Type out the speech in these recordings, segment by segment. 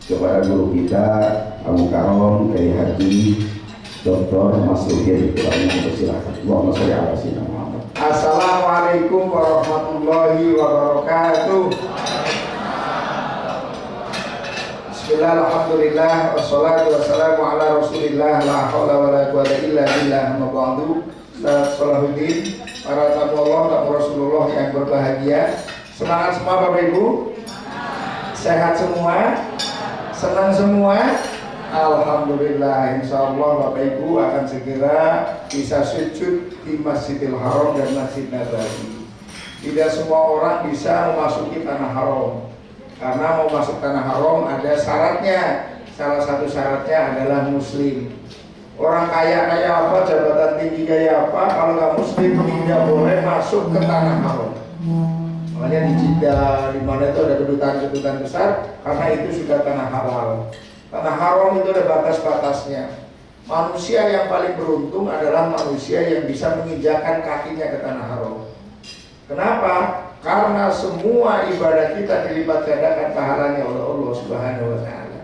kepada guru kita Abu Karom Kiai Haji Dr. Masruddin. Silakan. Allahumma sholli ala sayyidina Muhammad. Assalamualaikum warahmatullahi wabarakatuh. Bismillah, alhamdulillah, wassalatu wassalamu ala rasulillah, la hawla wa la quwwata illa billah, amma ba'du. Ustaz Salahuddin, para tamu Allah, tamu Rasulullah yang berbahagia. Semangat semua Bapak Ibu? Sehat semua? Senang semua? Alhamdulillah, insya Allah Bapak Ibu akan segera bisa sujud di Masjidil Haram dan Masjid Nabawi. Tidak semua orang bisa memasuki tanah haram, karena mau masuk tanah haram ada syaratnya. Salah satu syaratnya adalah muslim. Orang kaya apa, jabatan tinggi kayak apa, kalau nggak muslim tidak boleh masuk ke tanah haram. Makanya di Jeddah, di mana itu ada kedutaan-kedutaan besar, karena itu sudah tanah halal. Tanah haram itu ada batas-batasnya. Manusia yang paling beruntung adalah manusia yang bisa menginjakan kakinya ke tanah haram. Kenapa? Karena semua ibadah kita dilipat gandakan pahalanya oleh Allah Subhanahu wa Ta'ala.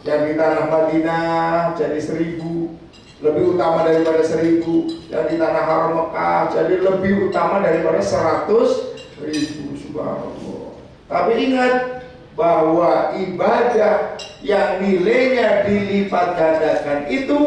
Yang di tanah Madinah jadi 1000, lebih utama daripada 1000. Yang di tanah haram Mekah jadi lebih utama daripada 100.000. Subhanallah. Tapi ingat bahwa ibadah yang nilainya dilipat gandakan itu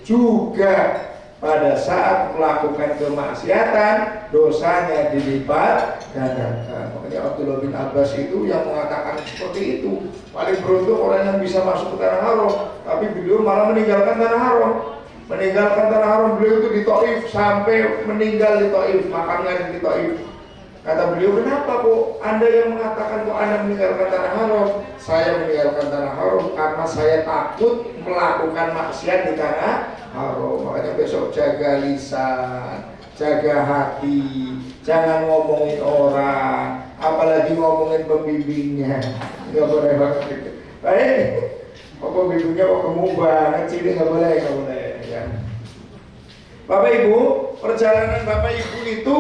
juga pada saat melakukan kemaksiatan dosanya dilipat gandakan. Makanya Abdullah bin Abbas itu yang mengatakan seperti itu. Paling beruntung orang yang bisa masuk ke tanah haram, tapi beliau malah meninggalkan tanah haram. Meninggalkan tanah haram, beliau itu di Taif sampai meninggal di Taif, makamnya di Taif. Kata beliau, kenapa kok Anda yang mengatakan kok Anda meninggalkan tanah haram? Saya meninggalkan tanah haram karena saya takut melakukan maksiat di tanah haram. Makanya besok jaga lisan, jaga hati, jangan ngomongin orang, apalagi ngomongin pembimbingnya. Nggak boleh banget. Baik, kok pembimbingnya kok gemuk banget sih, nggak boleh ya. Bapak Ibu, perjalanan Bapak Ibu itu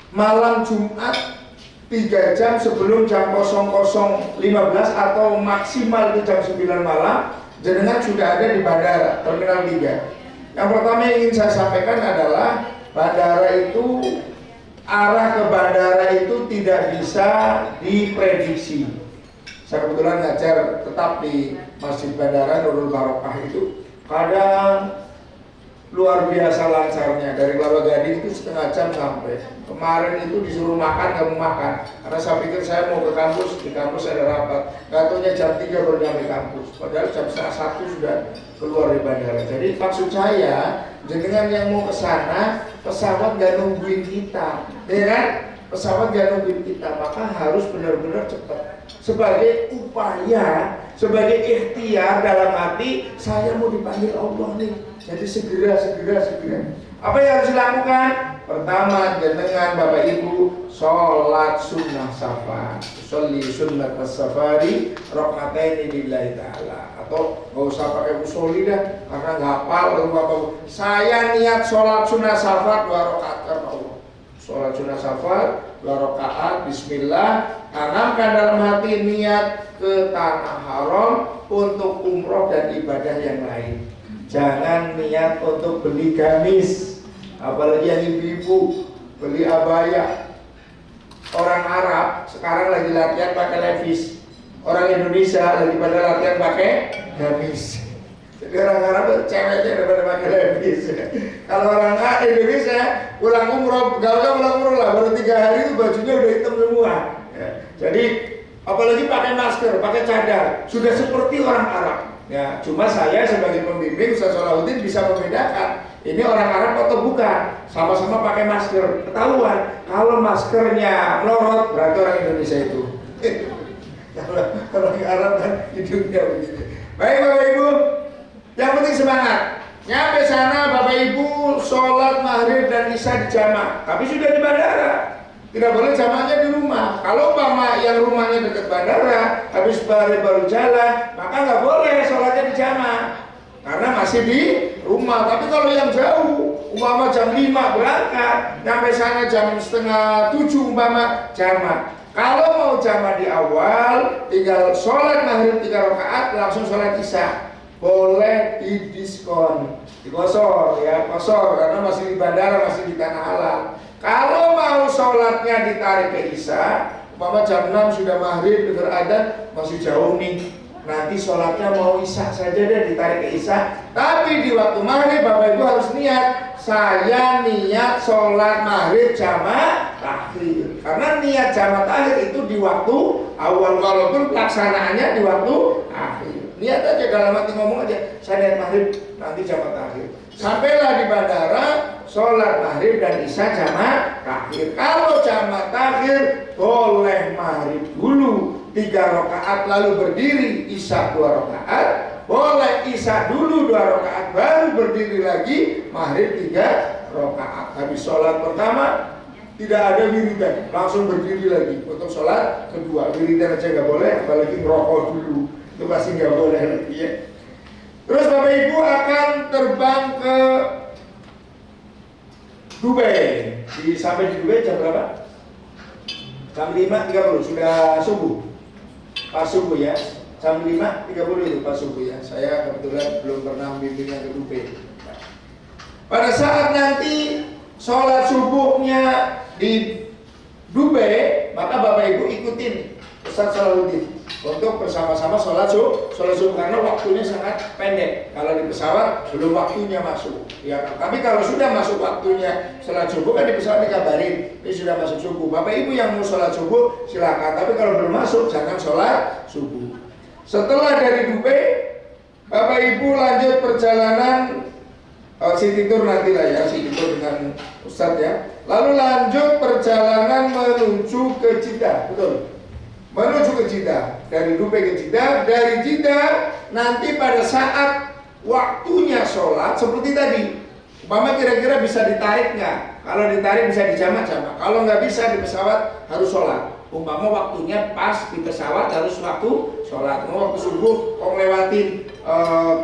malam Jumat 3 jam sebelum jam 00.15 atau maksimal itu jam 9 malam, jenengan sudah ada di bandara Terminal 3. Yang pertama yang ingin saya sampaikan adalah bandara itu, arah ke bandara itu tidak bisa diprediksi. Saya kebetulan ngajar tetap di Masjid Bandara Nurul Barokah itu, kadang luar biasa lancarnya. Dari Kelapa Gading itu setengah jam sampai. Kemarin itu disuruh makan, nggak mau makan karena saya pikir saya mau ke kampus, di kampus ada rapat. Nggak taunya jam 3 baru nyampe kampus, padahal jam 1 sudah keluar dari bandara. Jadi maksud saya, jenengan yang mau ke sana, pesawat nggak nungguin kita, ya kan? Pesawat nggak nungguin kita, maka harus benar-benar cepat. Sebagai upaya, sebagai ikhtiar dalam hati, saya mau dipanggil Allah nih. Jadi segera. Apa yang harus dilakukan? Pertama, jenengan Bapak Ibu sholat sunnah safar. Sholli sunnat safari rokataini lillahi ta'ala. Atau nggak usah pakai musolli dah, karena nggak hafal. Lalu Bapak, saya niat sholat sunnah safar 2 rakaat karena Allah. Sholat sunnah safar 2 rakaat, bismillah. Tanamkan dalam hati niat ke tanah haram untuk umroh dan ibadah yang lain. Jangan niat untuk beli gamis, apalagi yang ibu-ibu beli abaya. Orang Arab sekarang lagi latihan pakai levis, orang Indonesia lagi pada latihan pakai gamis. Jadi orang Arab ceweknya daripada pakai levis. Kalau orang Indonesia pulang umroh, gak pulang umroh lah, baru 3 hari itu bajunya udah hitam semua. Ya. Jadi apalagi pakai masker, pakai cadar, sudah seperti orang Arab. Ya, cuma saya sebagai pembimbing Ustaz Salahuddin bisa membedakan ini orang Arab atau bukan. Sama-sama pakai masker, ketahuan. Kalau maskernya melorot berarti orang Indonesia itu. Kalau orang Arab kan hidungnya begitu. Baik Bapak Ibu, yang penting semangat. Nyampe sana Bapak Ibu sholat maghrib dan isya di jamaah. Tapi sudah di bandara. Tidak boleh jamaahnya di rumah. Kalau umpama yang rumahnya dekat bandara, habis baru jalan, maka nggak boleh sholatnya di jamaah, karena masih di rumah. Tapi kalau yang jauh, umpama jam 5 berangkat, sampai sana jam 6:30 umpama jamaah. Kalau mau jamaah di awal, tinggal sholat maghrib 3 rakaat, langsung sholat isya. Boleh didiskon, dikosor ya, kosor karena masih di bandara, masih di tanah halal. Kalau mau sholatnya ditarik ke isya, umpama jam 6 sudah maghrib, dengar adzan, masih jauh nih. Nanti sholatnya mau isya saja deh, ditarik ke isya. Tapi di waktu maghrib Bapak Ibu harus niat, saya niat sholat maghrib jamaah takhir. Karena niat jamaah takhir itu di waktu awal, walaupun pelaksanaannya di waktu akhir. Niat aja, dalam hati ngomong aja, saya niat maghrib, nanti jamaah takhir. Sampailah di bandara, sholat maghrib dan isya jamaah takhir. Kalau jamaah takhir, boleh maghrib dulu 3 rakaat lalu berdiri, isya 2 rakaat. Boleh isya dulu 2 rakaat baru berdiri lagi, maghrib 3 rakaat. Habis sholat pertama tidak ada wiridan, langsung berdiri lagi untuk sholat kedua. Wiridan aja nggak boleh, apalagi ngerokok dulu, itu pasti nggak boleh lagi ya. Terus Bapak Ibu akan terbang ke Dubai. Sampai di Dubai jam berapa? Jam 5.30 sudah subuh. Pas subuh ya, jam 5.30 itu pas subuh ya. Saya kebetulan belum pernah bimbingan ke Dubai. Pada saat nanti sholat subuhnya di Dubai, maka Bapak Ibu ikutin Ustaz Salahuddin untuk bersama-sama sholat subuh karena waktunya sangat pendek. Kalau di pesawat belum waktunya masuk ya. Tapi kalau sudah masuk waktunya sholat subuh kan di pesawat dikabarin ini sudah masuk subuh. Bapak Ibu yang mau sholat subuh silakan, tapi kalau belum masuk jangan sholat subuh. Setelah dari Dubai, Bapak Ibu lanjut perjalanan City Tour nanti lah ya, City Tour dengan Ustadz ya. Lalu lanjut perjalanan menuju ke Jeddah, betul? Menuju ke Jeddah, dari Dubai ke Jeddah, dari Jeddah nanti pada saat waktunya sholat seperti tadi, umpama kira-kira bisa ditarik nggak? Kalau ditarik bisa dijamak-jamak, kalau nggak bisa di pesawat harus sholat. Umpama waktunya pas di pesawat harus waktu sholat. Mau waktu subuh, kok lewatin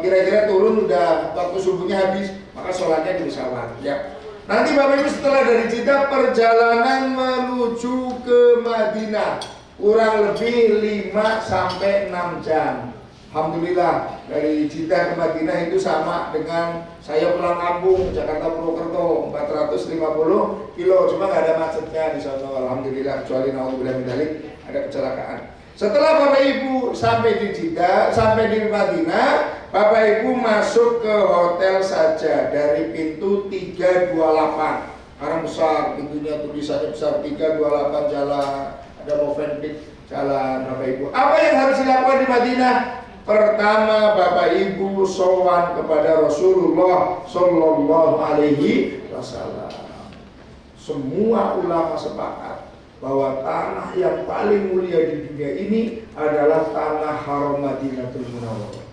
kira-kira turun udah waktu subuhnya habis, maka sholatnya di pesawat ya. Nanti Bapak Ibu setelah dari Jeddah perjalanan menuju ke Madinah kurang lebih 5-6 jam. Alhamdulillah dari Jeddah ke Madinah itu sama dengan saya pulang kampung Jakarta Purwokerto 450 kilo, cuma nggak ada macetnya di sana. Alhamdulillah, kecuali naudzubillah min dzalik ada kecelakaan. Setelah Bapak Ibu sampai di Jeddah, sampai di Madinah, Bapak Ibu masuk ke hotel saja dari pintu 328. Karena besar pintunya, tulisannya besar 328 jalan. Ada Movenpick jalan Bapak Ibu. Apa yang harus dilakukan di Madinah? Pertama, Bapak Ibu sowan kepada Rasulullah Shallallahu Alaihi Wasallam. Semua ulama sepakat bahwa tanah yang paling mulia di dunia ini adalah tanah haram Madinatul Munawwarah.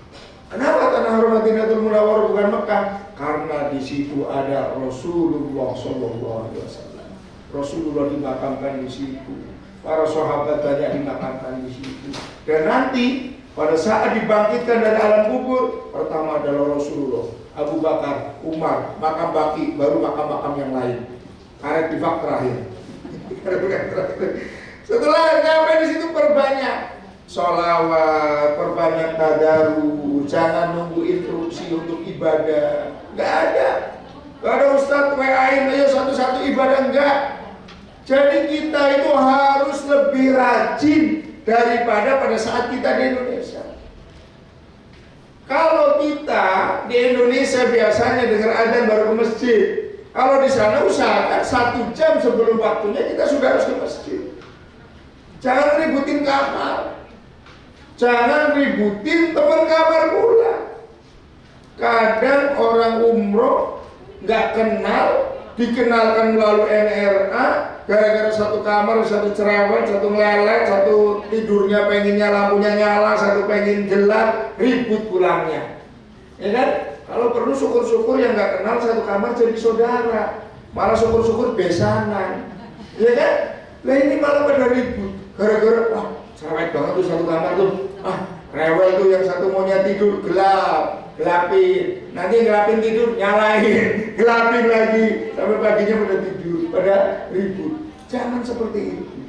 Kenapa tanah haram Madinatul Munawwarah bukan Mekah? Karena di situ ada Rasulullah Shallallahu Alaihi Wasallam. Rasulullah dimakamkan di situ. Para sahabat banyak dimakamkan di situ. Dan nanti pada saat dibangkitkan dari alam kubur, pertama adalah Rasulullah, Abu Bakar, Umar, makam baki, baru makam-makam yang lain. Karet tifak terakhir. Setelah sampai di situ perbanyak sholawat, perbanyak tadarus, jangan nunggu instruksi untuk ibadah. Gak ada Ustadz WA-in ayo satu-satu ibadah, enggak. Jadi kita itu harus lebih rajin daripada pada saat kita di Indonesia. Kalau kita di Indonesia biasanya dengar adzan baru ke masjid. Kalau di sana usahakan 1 jam sebelum waktunya kita sudah harus ke masjid. Jangan ributin kamar, jangan ributin teman kamar pula. Kadang orang umroh nggak kenal, dikenalkan melalui NRA, gara-gara satu kamar, satu cerewet, satu ngelelet, satu tidurnya pengennya lampunya nyala, satu pengen gelap, ribut pulangnya. Ya kan? Kalau perlu syukur-syukur yang nggak kenal satu kamar jadi saudara, malah syukur-syukur besanan. Ya kan? Lah ini malah pada ribut, gara-gara wah cerewet banget tuh satu kamar tuh, rewel tuh yang satu maunya tidur gelap, gelapin, nanti gelapin tidur nyalain, gelapin lagi sampai paginya pada tidur, pada ribut. Jangan seperti itu.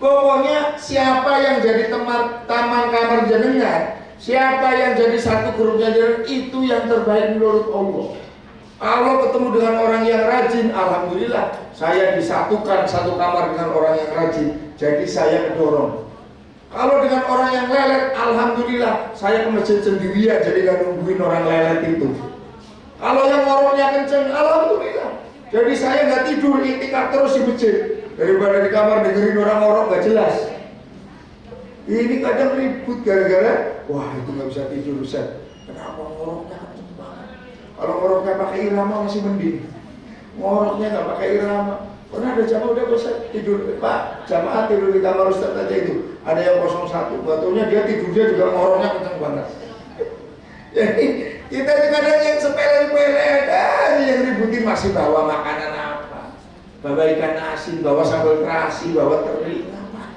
Pokoknya siapa yang jadi taman kamar jenengan, siapa yang jadi satu grupnya jenengan, itu yang terbaik menurut Allah. Kalau ketemu dengan orang yang rajin, alhamdulillah saya disatukan satu kamar dengan orang yang rajin, jadi saya kedorong. Kalau dengan orang yang lelet, alhamdulillah saya ke masjid sendirian, jadi gak nungguin orang lelet itu. Kalau yang ngoroknya kenceng, alhamdulillah, jadi saya nggak tidur, itikaf terus di masjid daripada di kamar dengerin orang ngorok gak jelas. Ini kadang ribut gara-gara, wah itu nggak bisa tidur Ustaz. Kenapa ngoroknya kenceng banget? Kalau ngoroknya pakai irama masih mending. Ngoroknya nggak pakai irama. Pernah ada jamaah udah Ustaz tidur, Pak, jamaah tidur di kamar Ustaz aja itu. Ada yang 01, batunya dia tidurnya juga ngoroknya kenceng banget. Jadi kita kadang yang sepele-sepele aja yang ributin, masih bawa makanan apa, bawa ikan asin, bawa sambal terasi, bawa teri, apa?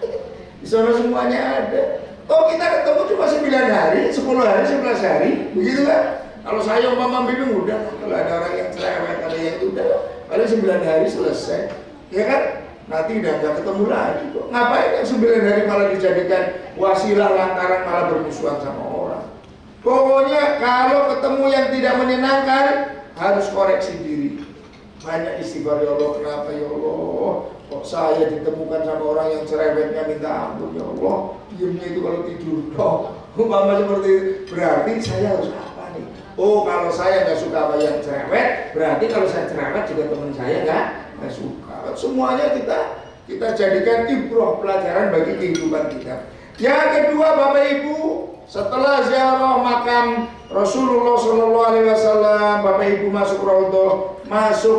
Di sana semuanya ada. Oh kita ketemu cuma 9 hari, 10 hari, 11 hari, begitu kan? Kalau saya umpama bingung udah, kalau ada orang yang cerewet, ada yang itu udah, paling 9 hari selesai, ya kan? Nanti udah nggak ketemu lagi kok. Ngapain yang 9 hari malah dijadikan wasilah lantaran malah bermusuhan sama orang? Pokoknya kalau ketemu yang tidak menyenangkan harus koreksi diri. Banyak istighfar, ya Allah, kenapa ya Allah kok saya ditemukan sama orang yang cerewetnya minta ampun, ya Allah, diemnya itu kalau tidur dong. Umpama seperti itu, berarti saya harus apa nih? Oh kalau saya nggak suka sama yang cerewet, berarti kalau saya cerewet juga teman saya nggak suka. Semuanya kita jadikan ibrah, pelajaran bagi kehidupan kita. Yang kedua Bapak Ibu, setelah ziarah makam Rasulullah SAW, Bapak Ibu masuk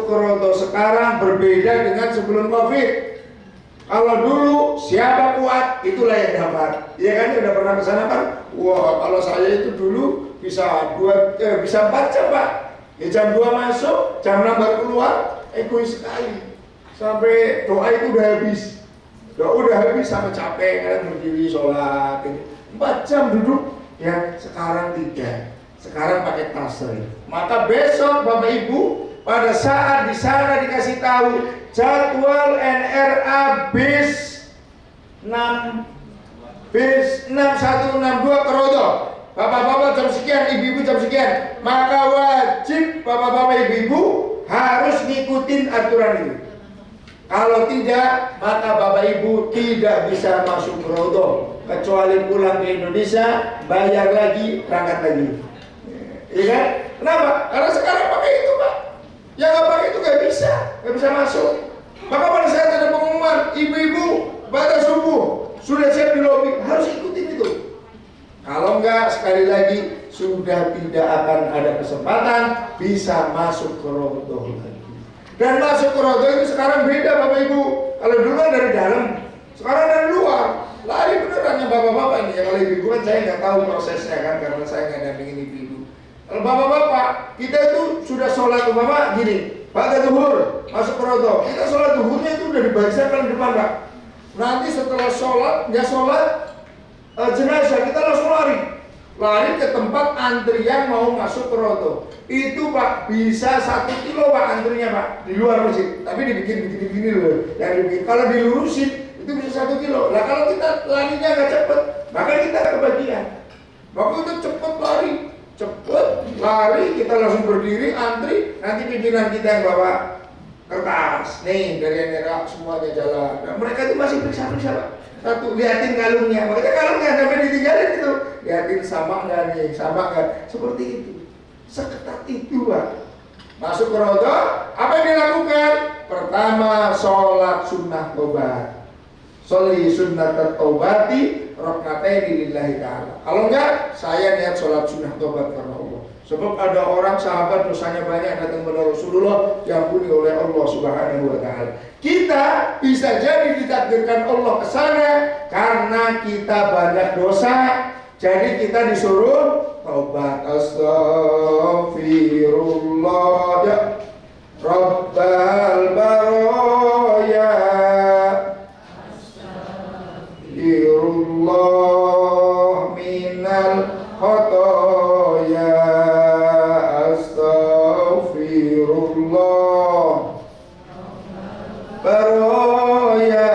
ke Rodo sekarang berbeda dengan sebelum Covid. Kalau dulu siapa kuat itulah yang dapat. Iya kan, udah pernah ke sana kan? Wah, kalau saya itu dulu bisa 4 jam Pak. Ya, jam 2 masuk, jam 6 baru keluar, egois sekali. Sampai doa itu udah habis. Doa udah habis sampai capek kan, berdiri sholat. 4 jam duduk, ya sekarang tidak. Sekarang pakai tasri. Maka besok Bapak Ibu pada saat di sana dikasih tahu jadwal NRA bis 6162 ke Rodo. Bapak-bapak jam sekian, ibu-ibu jam sekian. Maka wajib bapak-bapak ibu-ibu harus ngikutin aturan itu. Kalau tidak, maka Bapak Ibu tidak bisa masuk ke Rodo, kecuali pulang ke Indonesia, bayar lagi, berangkat lagi. Iya kan? Kenapa? Karena sekarang pakai itu Pak. Yang nggak pakai itu nggak bisa masuk. Maka pada saat ada pengumuman, ibu-ibu pada subuh sudah siap di lobi, harus ikutin itu. Kalau enggak, sekali lagi sudah tidak akan ada kesempatan bisa masuk ke Rodo lagi. Dan masuk ke Rodo itu sekarang beda Bapak Ibu. Kalau dulu kan dari dalam, sekarang dari luar. Lari beneran yang bapak-bapak ini. Ya kalau ibu kan saya nggak tahu prosesnya kan, karena saya nggak dampingin ibu-ibu. Kalau bapak-bapak, kita itu sudah sholat umpama gini, pada zuhur masuk ke Rodo. Kita sholat zuhurnya itu udah di barisan paling depan Pak. Nanti setelah sholat, nggak sholat jenazah, kita langsung lari ke tempat antrian mau masuk ke Rodo. Itu Pak bisa 1 kilo Pak antrinya Pak di luar masjid, tapi dibikin begini-begini loh. Yang dibikin kalau dilurusin itu bisa 1 kilo. Nah kalau kita larinya nggak cepet, maka kita kebagian. Waktu itu cepet lari, kita langsung berdiri antri. Nanti pimpinan kita yang bawa kertas, nih dari NRA semuanya jalan. Nah, mereka itu masih periksa-periksa Pak. Satu, liatin kalungnya, makanya kalungnya sampai ditinggalin itu, liatin sama nggak nih, sama nggak, seperti itu, seketat itu Pak. Masuk ke Rodo, apa yang dilakukan? Pertama, sholat sunnah tobat, sholli sunnat taubati, rokataini lillahi ta'ala. Kalau enggak, saya niat sholat sunnah tobat karena Allah. Sebab ada orang sahabat dosanya banyak datang kepada Rasulullah, diampuni oleh Allah Subhanahu wa ta'ala. Kita bisa jadi ditakdirkan Allah ke sana karena kita banyak dosa. Jadi kita disuruh taubat. Astaghfirullah ya Rabbal baraya, Astaghfirullah minal khotoya, Astaghfirullah baraya,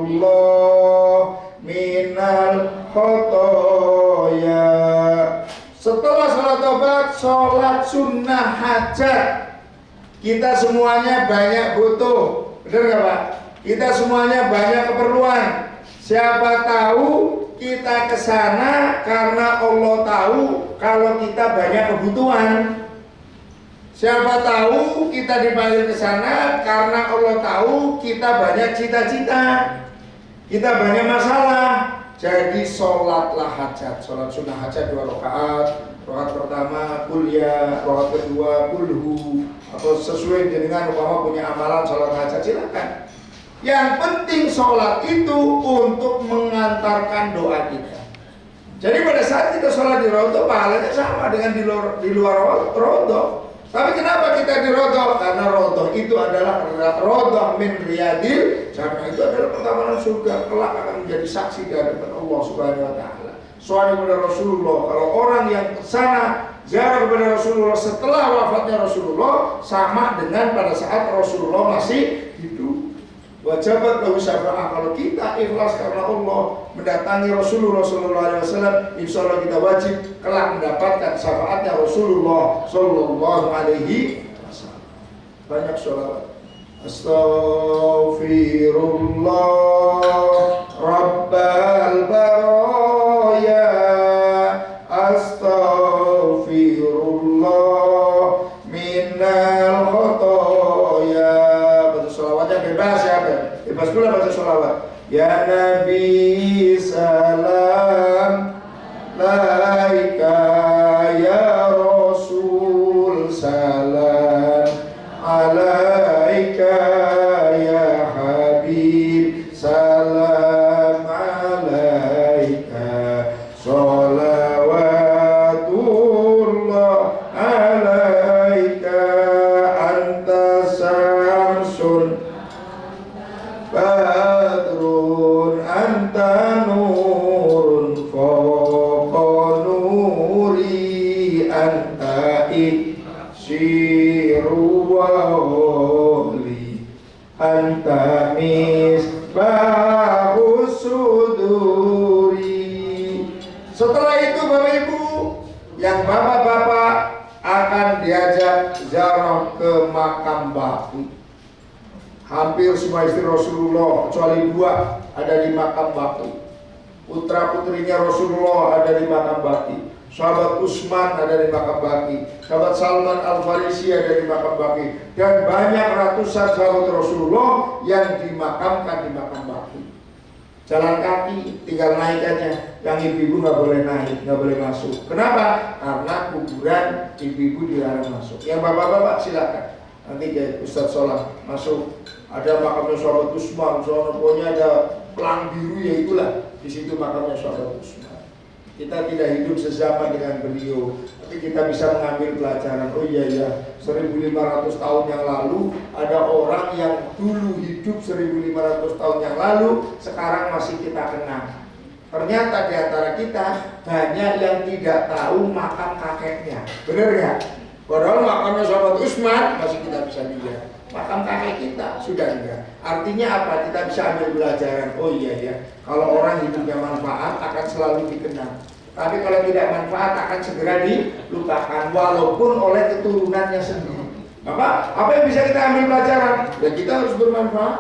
astaghfirullah minal khotoya. Setelah sholat taubat, sholat sunnah hajat. Kita semuanya banyak butuh, benar nggak Pak? Kita semuanya banyak keperluan. Siapa tahu kita ke sana karena Allah tahu kalau kita banyak kebutuhan. Siapa tahu kita dipanggil ke sana karena Allah tahu kita banyak cita-cita, kita banyak masalah. Jadi sholatlah hajat, sholat sunnah hajat 2 rakaat. Rakaat pertama kuliah, rakaat kedua kulhu, atau sesuai dengan umpama punya amalan sholat hajat silakan. Yang penting sholat itu untuk mengantarkan doa kita. Jadi pada saat kita sholat di rodo, pahalanya sama dengan di luar rodo. Tapi kenapa kita di rodo? Karena rodo itu adalah rodo min riyadil, karena itu adalah pertamanan surga, kelak akan menjadi saksi di hadapan Allah Subhanahu wa taala. Soalnya kepada Rasulullah, kalau orang yang kesana ziarah kepada Rasulullah setelah wafatnya Rasulullah sama dengan pada saat Rasulullah masih hidup. Wajibat lahu syafa'ah. Kalau kita ikhlas karena Allah mendatangi Rasulullah sallallahu alaihi wasallam, insyaallah kita wajib kelak mendapatkan syafaatnya Rasulullah sallallahu alaihi wasallam. Banyak sholawat. Astaghfirullah rabbal baraya, astaghfirullah minal khotoya. Baca sholawatnya bebas ya, bebas pula baca sholawat. Ya Nabi salam laika, ya Rasul salam alaika, ya Habib salam alaika, sholawatullah alaika, anta samsun badrun, anta nurun fawqa nuri, anta iksiru wa wali, anta misbahus suduri. Setelah itu Bapak Ibu, yang bapak-bapak akan diajak ziarah ke makam Baqi. Hampir semua istri Rasulullah kecuali 2 ada di makam Baqi. Putra putrinya Rasulullah ada di makam Baqi. Sahabat Utsman ada di makam Baqi. Sahabat Salman Al-Farisi ada di makam Baqi. Dan banyak ratusan sahabat Rasulullah yang dimakamkan di makam Baqi. Jalan kaki, tinggal naik aja. Yang ibu-ibu nggak boleh naik, nggak boleh masuk. Kenapa? Karena kuburan ibu-ibu dilarang masuk. Yang bapak-bapak silakan. Nanti kayak Ustadz Sholat masuk. Ada makamnya sahabat Utsman, pokoknya ada pelang biru ya itulah. Di situ makamnya sahabat Utsman. Kita tidak hidup sezaman dengan beliau, tapi kita bisa mengambil pelajaran. Oh iya ya, 1500 tahun yang lalu ada orang yang dulu hidup 1500 tahun yang lalu, sekarang masih kita kenal. Ternyata di antara kita banyak yang tidak tahu makam kakeknya. Benar ya? Padahal makamnya sahabat Utsman masih kita bisa lihat. Makam kakek kita sudah enggak. Artinya apa? Kita bisa ambil pelajaran. Oh iya ya, kalau orang hidupnya manfaat akan selalu dikenang. Tapi kalau tidak manfaat akan segera dilupakan, walaupun oleh keturunannya sendiri. Apa yang bisa kita ambil pelajaran? Ya kita harus bermanfaat.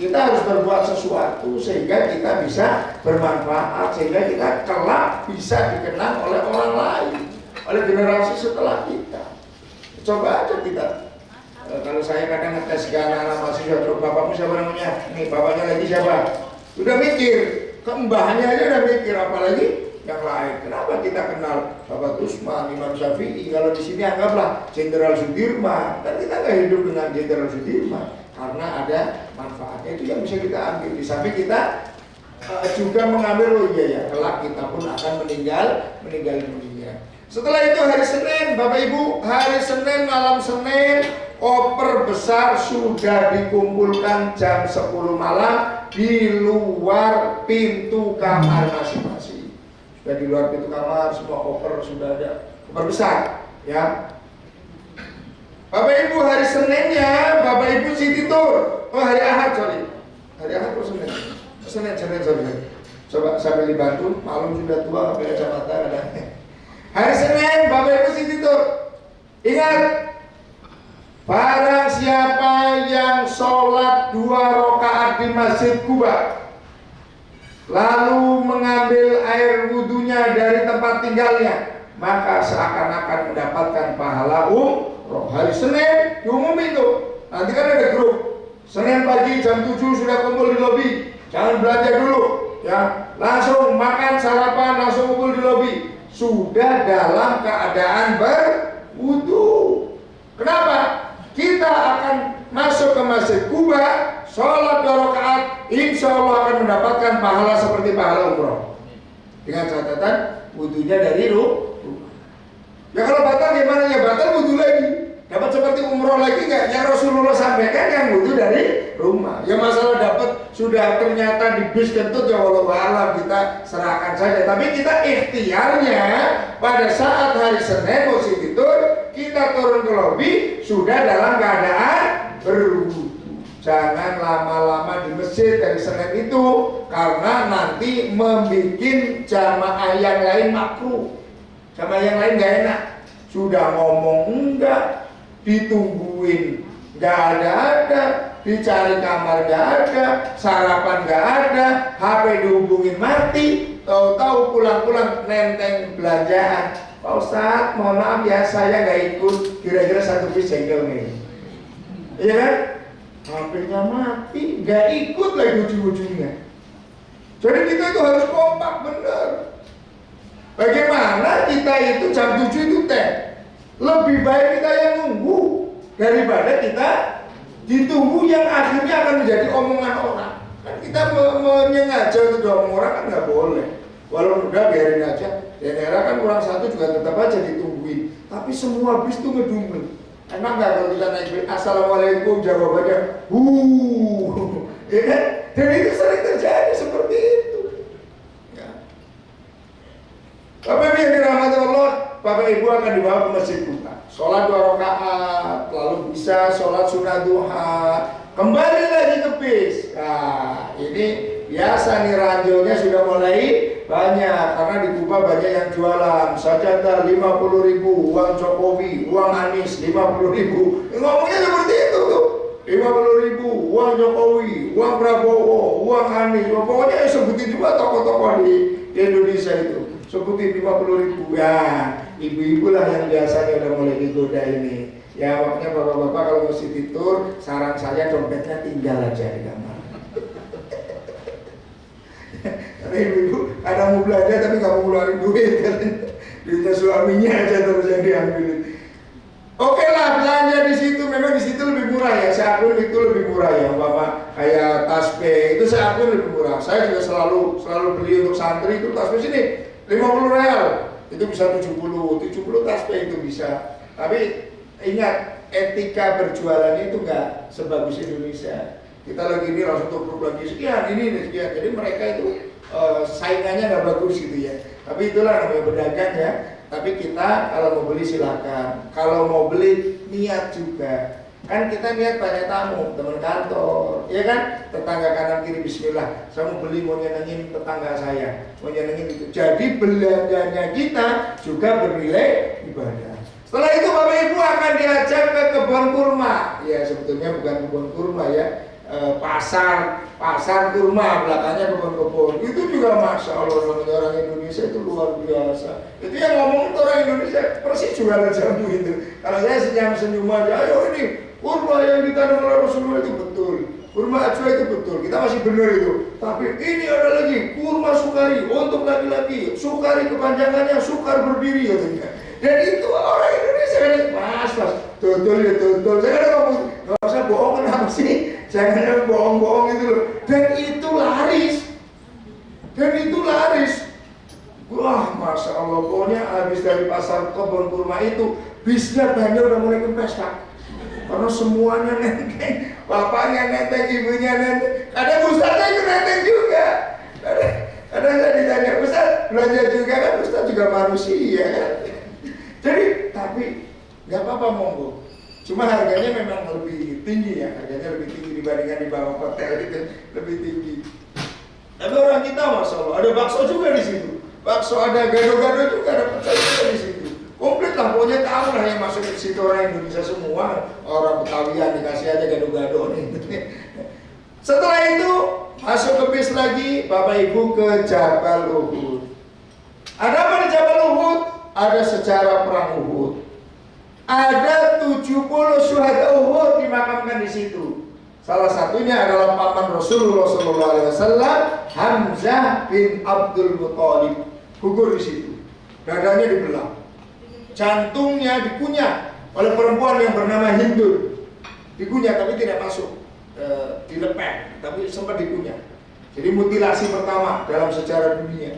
Kita harus berbuat sesuatu sehingga kita bisa bermanfaat, sehingga kita kelak bisa dikenang oleh orang lain, oleh generasi setelah kita. Coba aja kita. Kalau saya kadang ngetes ke anak-anak mahasiswa, coba bapakmu siapa namanya? Nih bapaknya lagi siapa? Udah mikir, kembahannya aja udah mikir, apalagi yang lain. Kenapa kita kenal sahabat Utsman, Imam Syafi'i? Kalau di sini anggaplah Jenderal Sudirman, dan kita nggak hidup dengan Jenderal Sudirman karena ada manfaatnya. Itu yang bisa kita ambil. Di samping kita juga mengambil, oh iya ya, kelak kita pun akan meninggal dunia. Setelah itu hari Senin, Bapak Ibu, hari Senin malam Senin, koper besar sudah dikumpulkan jam 10 malam di luar pintu kamar masing-masing. Sudah di luar pintu kamar, semua koper sudah ada, koper besar, ya. Bapak Ibu, hari Seninnya, Bapak Ibu City Tour. Oh hari Ahad, sorry. Hari Ahad atau Senin? Senin sorry. Coba sambil dibantu, malam sudah tua pakai kacamata ada. Hari Senin Bapak Ibu Siti Tur, ingat, barang siapa yang sholat 2 rakaat di Masjid Kuba, lalu mengambil air wudhunya dari tempat tinggalnya, maka seakan-akan mendapatkan pahala umroh. Hari Senin diumumin tuh, nanti kan ada grup. Senin pagi jam 7 sudah kumpul di lobi, jangan belanja dulu, ya, langsung makan sarapan, langsung kumpul di lobi, sudah dalam keadaan berwudu. Kenapa? Kita akan masuk ke Masjid Kuba, sholat 2 rakaat, insya Allah akan mendapatkan pahala seperti pahala umroh. Dengan catatan wudunya dari rumah. Ya kalau batal gimana? Ya batal wudu lagi. Dapat seperti umroh lagi nggak? Yang Rasulullah sampaikan yang wudu dari rumah. Ya masalah dapat sudah ternyata di bis kentut, ya walau alam, kita serahkan saja. Tapi kita ikhtiarnya pada saat hari Senin positif itu kita turun ke lobi sudah dalam keadaan berwudu. Jangan lama-lama di masjid dari Senin itu, karena nanti membuat jamaah yang lain makruh, jamaah yang lain nggak enak. Sudah ngomong enggak, ditungguin nggak ada, dicari kamar nggak ada, sarapan nggak ada, HP dihubungin mati, tahu-tahu pulang-pulang nenteng belanjaan. Pak Ustadz, mohon maaf ya, saya nggak ikut, kira-kira 1 piece jengkel nih, iya kan? HP-nya mati, nggak ikut lagi ujung-ujungnya. Jadi kita itu harus kompak bener. Bagaimana kita itu jam 7 itu lebih baik kita yang nunggu daripada kita ditunggu yang akhirnya akan menjadi omongan orang. Kan kita menyengaja untuk omong orang kan nggak boleh. Walaupun udah biarin aja. Daerah kan kurang 1 juga tetap aja ditungguin. Tapi semua bis tuh ngedumel. Enak nggak kalau kita naik bis, assalamualaikum, jawabannya ya kan? Dan itu sering terjadi seperti itu. Ya. Bapak Ibu yang dirahmati Allah, Bapak Ibu akan dibawa ke Masjid Kuba, sholat 2 rakaat, lalu bisa sholat sunat duha, kembali lagi ke bis. Nah, ini biasa nih ranjaunya sudah mulai banyak, karena di Kuba banyak yang jualan sajadah 50.000, uang Jokowi, uang Anies 50.000. Ngomongnya seperti itu tuh, 50.000, uang Jokowi, uang Prabowo, uang Anies. Pokoknya sebutin juga tokoh-tokoh di Indonesia itu, sebutin 50.000. Ya, ibu-ibu lah yang biasanya udah mulai digoda ini. Ya, makanya bapak-bapak kalau mau city tour, saran saya dompetnya tinggal aja di kamar. Karena ibu-ibu ada mau belanja tapi nggak mau ngeluarin duit, duitnya suaminya aja terus yang diambilin. Oke lah, belanja di situ, memang di situ lebih murah ya. Saya akun itu lebih murah ya, umpama kayak tasbih itu saya akun lebih murah. Saya juga selalu beli untuk santri itu tasbih sini 50 real, itu bisa 70 tasbih itu bisa. Tapi ingat, etika berjualan itu nggak sebagus Indonesia. Kita lagi ini langsung tubruk lagi sekian, ini sekian. Jadi mereka itu saingannya nggak bagus gitu ya. Tapi itulah namanya berdagang ya. Tapi kita kalau mau beli silakan. Kalau mau beli niat juga. Kan kita niat banyak tamu, teman kantor, ya kan? Tetangga kanan kiri bismillah. Saya mau beli, mau nyenengin tetangga saya, mau nyenengin itu. Jadi belanjanya kita juga bernilai ibadah. Setelah itu Bapak Ibu akan diajak ke kebun kurma. Ya sebetulnya bukan kebun kurma ya. Pasar kurma, belakangnya kebun-kebun. Itu juga masya Allah, orang Indonesia itu luar biasa. Itu yang ngomong orang Indonesia persis jualan jamu itu. Kalau saya senyum aja, ayo ini kurma yang ditanam oleh Rasulullah itu betul, kurma ajwa itu betul, kita masih benar itu. Tapi ini ada lagi kurma sukari untuk laki-laki, sukari kepanjangannya sukar berdiri katanya. Dan itu orang Indonesia kan, mas, betul ya betul. Saya kan ngomong, nggak usah bohong, kenapa sih? Jangan bohong-bohong itu loh. Dan itu laris. Wah, masya Allah, pokoknya habis dari pasar kebun kurma itu, bisnya banyak udah mulai kempes Pak. Karena semuanya nenteng, bapaknya nenteng, ibunya nenteng. Kadang Ustaznya itu nenteng juga. Kadang saya ditanya, Ustaz belanja juga kan? Ustaz juga manusia kan? Jadi, tapi nggak apa-apa monggo. Cuma harganya memang lebih tinggi ya, harganya lebih tinggi dibandingkan di bawah hotel itu lebih tinggi. ada bakso juga di situ. Bakso ada gado-gado juga, ada pecel juga di situ. Komplit lah, pokoknya tahu lah yang masuk ke situ orang Indonesia semua. Orang Betawian dikasih aja gado-gado nih. Setelah itu masuk ke bis lagi, Bapak Ibu ke Jabal Uhud. Ada apa di Jabal Uhud? Ada sejarah perang Uhud. Ada 70 syuhada Uhud dimakamkan di situ. Salah satunya adalah paman Rasulullah SAW, Hamzah bin Abdul Muthalib, gugur di situ. Dadanya dibelah, jantungnya dikunyah oleh perempuan yang bernama Hindu. Dikunyah tapi tidak masuk, dilepek, tapi sempat dikunyah. Jadi mutilasi pertama dalam sejarah dunia,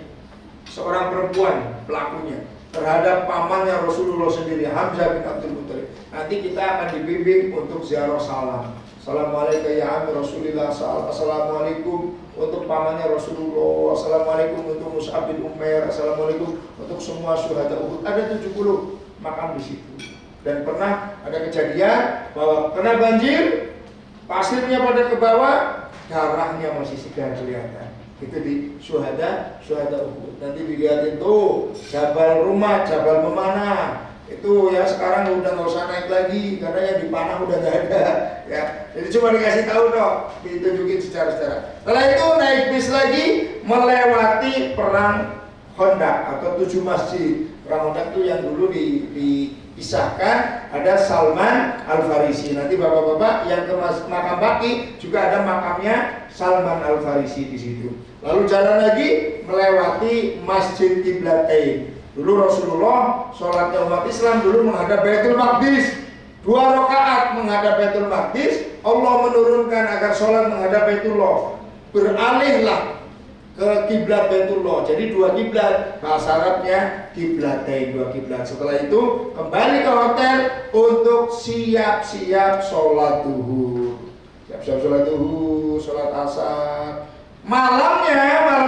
seorang perempuan pelakunya terhadap pamannya Rasulullah sendiri, Hamzah bin Abdul Muthalib. Nanti kita akan dibimbing untuk ziarah salam. Assalamualaikum ya Amir Rasulillah, assalamualaikum untuk pamannya Rasulullah, assalamualaikum untuk Mus'ab bin Umair, assalamualaikum untuk semua syuhada Uhud. Ada 70 makam di situ. Dan pernah ada kejadian bahwa kena banjir, pasirnya pada ke bawah, darahnya masih segar kelihatan. Itu di syuhada Uhud. Nanti dilihatin tuh Jabal Rumah, Jabal Memanah. Itu ya sekarang udah nggak usah naik lagi karena yang dipanah udah nggak ada ya. Jadi cuma dikasih tahu dong, ditunjukin secara. Setelah itu naik bis lagi melewati perang Khandaq atau 7 masjid. Perang Khandaq itu yang dulu dipisahkan, ada Salman Al-Farisi. Nanti bapak-bapak yang ke makam Baqi juga ada makamnya Salman Al-Farisi di situ. Lalu jalan lagi melewati Masjid Qiblatain. Dulu Rasulullah sholatnya umat Islam dulu menghadap Baitul Maqdis, 2 rakaat menghadap Baitul Maqdis. Allah menurunkan agar sholat menghadap Baitullah, beralihlah ke kiblat Baitullah. Jadi 2 kiblat, bahasa Arabnya Qiblatain, 2 kiblat. Setelah itu kembali ke hotel untuk siap-siap sholat duhur, sholat asar. Malam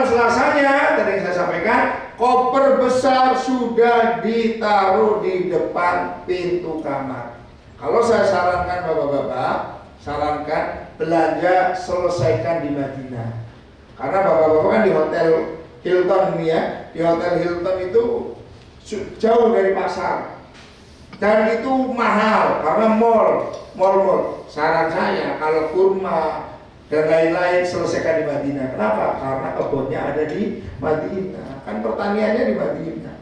Selasanya tadi yang saya sampaikan, koper besar sudah ditaruh di depan pintu kamar. Kalau saya sarankan bapak-bapak, belanja selesaikan di Madinah. Karena bapak-bapak kan di Hotel Hilton ini ya, di Hotel Hilton itu jauh dari pasar dan itu mahal karena mall. Saran saya kalau kurma dan lain-lain selesaikan di Madinah. Kenapa? Karena kebunnya ada di Madinah, kan pertaniannya di Madinah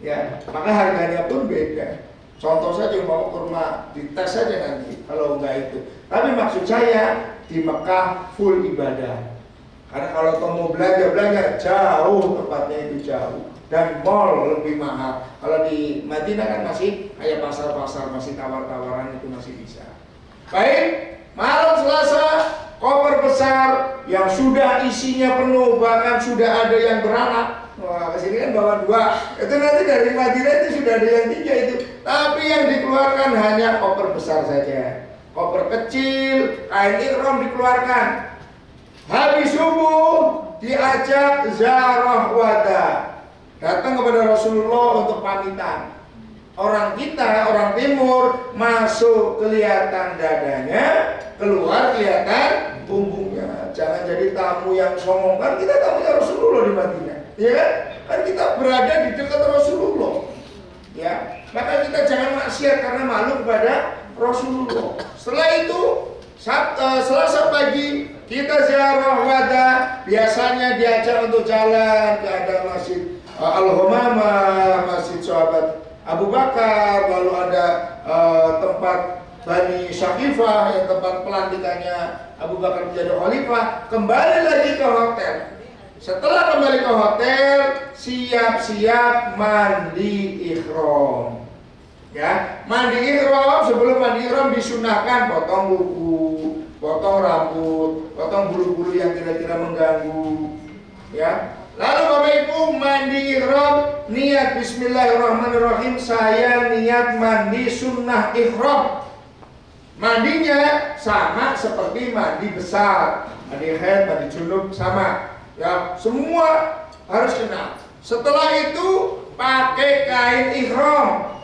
ya, maka harganya pun beda. Contoh saja mau kurma, dites saja nanti kalau enggak itu. Tapi maksud saya di Mekah full ibadah. Karena kalau mau belanja jauh, tempatnya itu jauh dan mall lebih mahal. Kalau di Madinah kan masih kayak pasar-pasar, masih tawar-tawaran, itu masih bisa. Baik, malam Selasa koper besar yang sudah isinya penuh, bahkan sudah ada yang beranak. Wah, kesini kan bawa 2. Itu nanti dari Madinah itu sudah ada yang 3 itu. Tapi yang dikeluarkan hanya koper besar saja. Koper kecil, kain ihram dikeluarkan. Habis subuh diajak ziarah wada. Datang kepada Rasulullah untuk pamitan. Orang kita, orang timur, masuk kelihatan dadanya, keluar kelihatan punggungnya. Jangan jadi tamu yang songong. Kan kita tamunya Rasulullah di Madinah, ya kan kita berada di dekat Rasulullah, ya. Maka kita jangan maksiat karena malu kepada Rasulullah. Setelah itu Selasa pagi kita ziarah wada. Biasanya diajak untuk jalan ke ada Masjid Al-Humamah, Masjid Sahabat Abu Bakar, lalu ada tempat Bani Syakifah yang tempat pelantikannya Abu Bakar menjadi khalifah. Kembali lagi ke hotel. Setelah kembali ke hotel, siap-siap mandi ihram. Ya, mandi ihram. Sebelum mandi ihram disunahkan potong kuku, potong rambut, potong bulu-bulu yang kira-kira mengganggu. Ya. Lalu Bapak Ibu mandi ihram, niat bismillahirrahmanirrahim, saya niat mandi sunnah ihram. Mandinya sama seperti mandi besar, mandi haid, mandi junub sama. Ya, semua harus kenal. Setelah itu pakai kain ihram.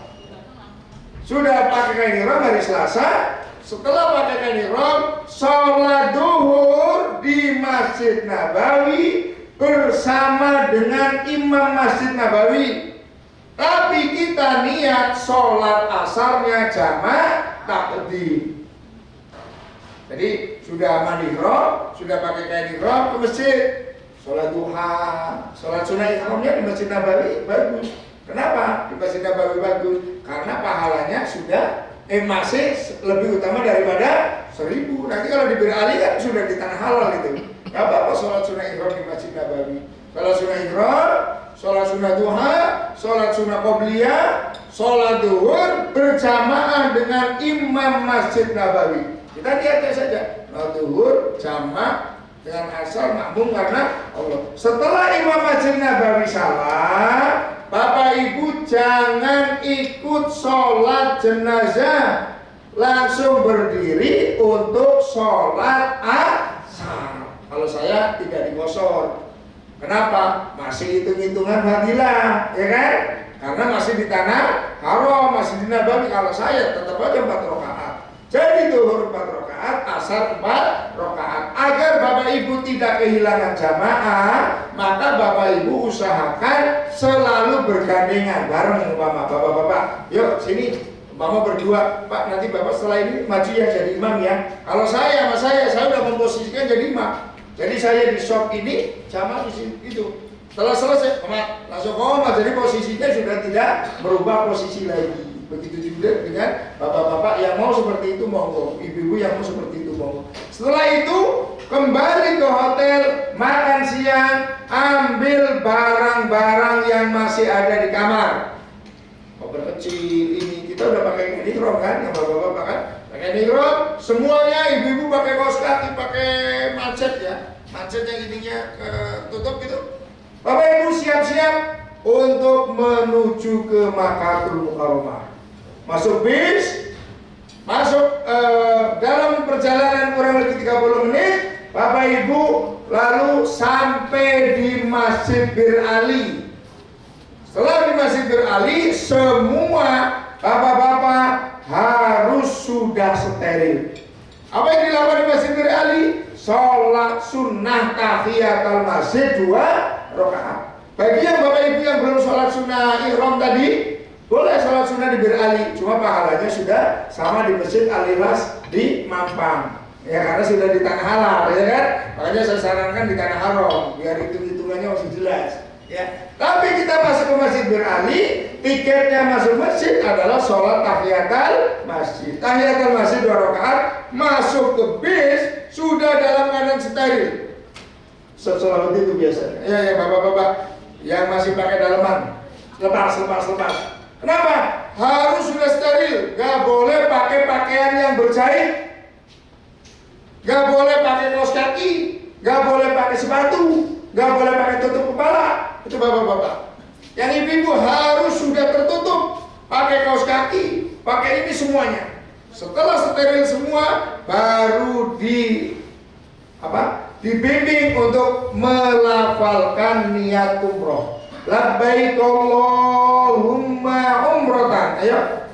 Sudah pakai kain ihram hari Selasa. Setelah pakai kain ihram, sholat duhur di Masjid Nabawi bersama dengan imam Masjid Nabawi. Tapi kita niat sholat asarnya jamaah takdim. Jadi sudah mandi ihram, sudah pakai kain ihram ke masjid, sholat duha, sholat sunnah ihramnya di Masjid Nabawi bagus. Kenapa di Masjid Nabawi bagus? Karena pahalanya sudah masih lebih utama daripada 1000. Nanti kalau di Bir Ali kan sudah di tanah halal itu. Gak apa-apa sholat sunnah ihram di Masjid Nabawi. Sholat sunnah ihram, sholat sunnah duha, sholat sunnah qobliyah, sholat duhur berjamaah dengan imam Masjid Nabawi. Kita lihatnya saja, duhur jamaah dengan asal makmum karena Allah. Setelah imam Masjid Nabawi salam, Bapak Ibu jangan ikut sholat jenazah, langsung berdiri untuk sholat asar. Kalau saya tidak dikosor. Kenapa? Masih hitung-hitungan fadilah, ya kan? Karena masih di tanah haram, masih di Nabawi. Kalau saya tetap aja 4 rakaat. Jadi duhur 4 rakaat, asar 4 rakaat. Agar Bapak Ibu tidak kehilangan jamaah, maka Bapak Ibu usahakan selalu bergandengan bareng umpama bapak-bapak. Yuk sini, umpama berdua, Pak nanti Bapak setelah ini maju ya jadi imam ya. Kalau saya udah memposisikan jadi imam. Jadi saya di shop ini, jamaah di sini itu. Setelah selesai, langsung koma. Jadi posisinya sudah tidak berubah posisi lagi. Begitu juga dengan bapak-bapak yang mau seperti itu monggo, ibu-ibu yang mau seperti itu monggo. Setelah itu kembali ke hotel, makan siang, ambil barang-barang yang masih ada di kamar. Koper kecil ini kita udah pakai nikrom kan, yang bapak-bapak kan pakai nikrom, semuanya ibu-ibu pakai kaos kaki, pakai macet ya, macet yang ininya tutup gitu. Bapak Ibu siap-siap untuk menuju ke Makkahul Mukarramah. Masuk bis, masuk dalam perjalanan kurang lebih 30 menit, Bapak Ibu lalu sampai di Masjid Bir Ali. Setelah di Masjid Bir Ali, semua bapak-bapak harus sudah steril. Apa yang dilakukan di Masjid Bir Ali? Sholat sunnah tahiyatul masjid 2 rakaat. Bagi yang Bapak Ibu yang belum sholat sunnah ihram tadi, boleh sholat sunnah di Bir Ali, cuma pahalanya sudah sama di Masjid Al-Ikhlas di Mampang. Ya karena sudah di tanah halal, ya kan? Makanya saya sarankan di tanah haram, biar hitung-hitungannya masih jelas. Ya. Tapi kita masuk ke Masjid Bir Ali, tiketnya masuk masjid adalah sholat tahiyatul masjid. Tahiyatul masjid 2 rakaat, masuk ke bis sudah dalam keadaan steril. Sholat itu biasanya. Ya bapak-bapak yang masih pakai daleman, lepas. Kenapa? Harus sudah steril. Gak boleh pakai pakaian yang berjahit, gak boleh pakai kaos kaki, gak boleh pakai sepatu, gak boleh pakai tutup kepala. Itu bapak-bapak. Yang ibu-ibu harus sudah tertutup, pakai kaos kaki, pakai ini semuanya. Setelah steril semua, baru dibimbing untuk melafalkan niat umroh. Labbaik Allahumma umrotan. Ayo.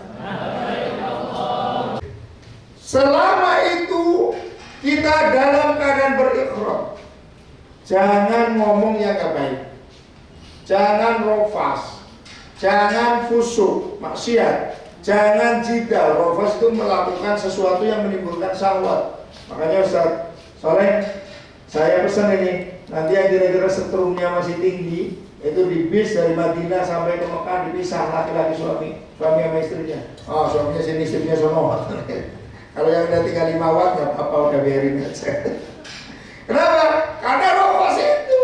Selama itu kita dalam keadaan berikhram, jangan ngomong yang gak baik, jangan rofas, jangan fusuk, maksiat, jangan jidal. Rofas itu melakukan sesuatu yang menimbulkan syahwat. Makanya Ustaz Soleh, saya pesan ini, nanti yang kira-kira setrumnya masih tinggi, itu di bis dari Madinah sampai ke Mekah dipisah laki-laki suami sama istrinya. Oh suaminya sini, istrinya sono. Kalau yang udah tinggal 5 watt nggak apa-apa, udah biarin aja. Kenapa? Karena rofas itu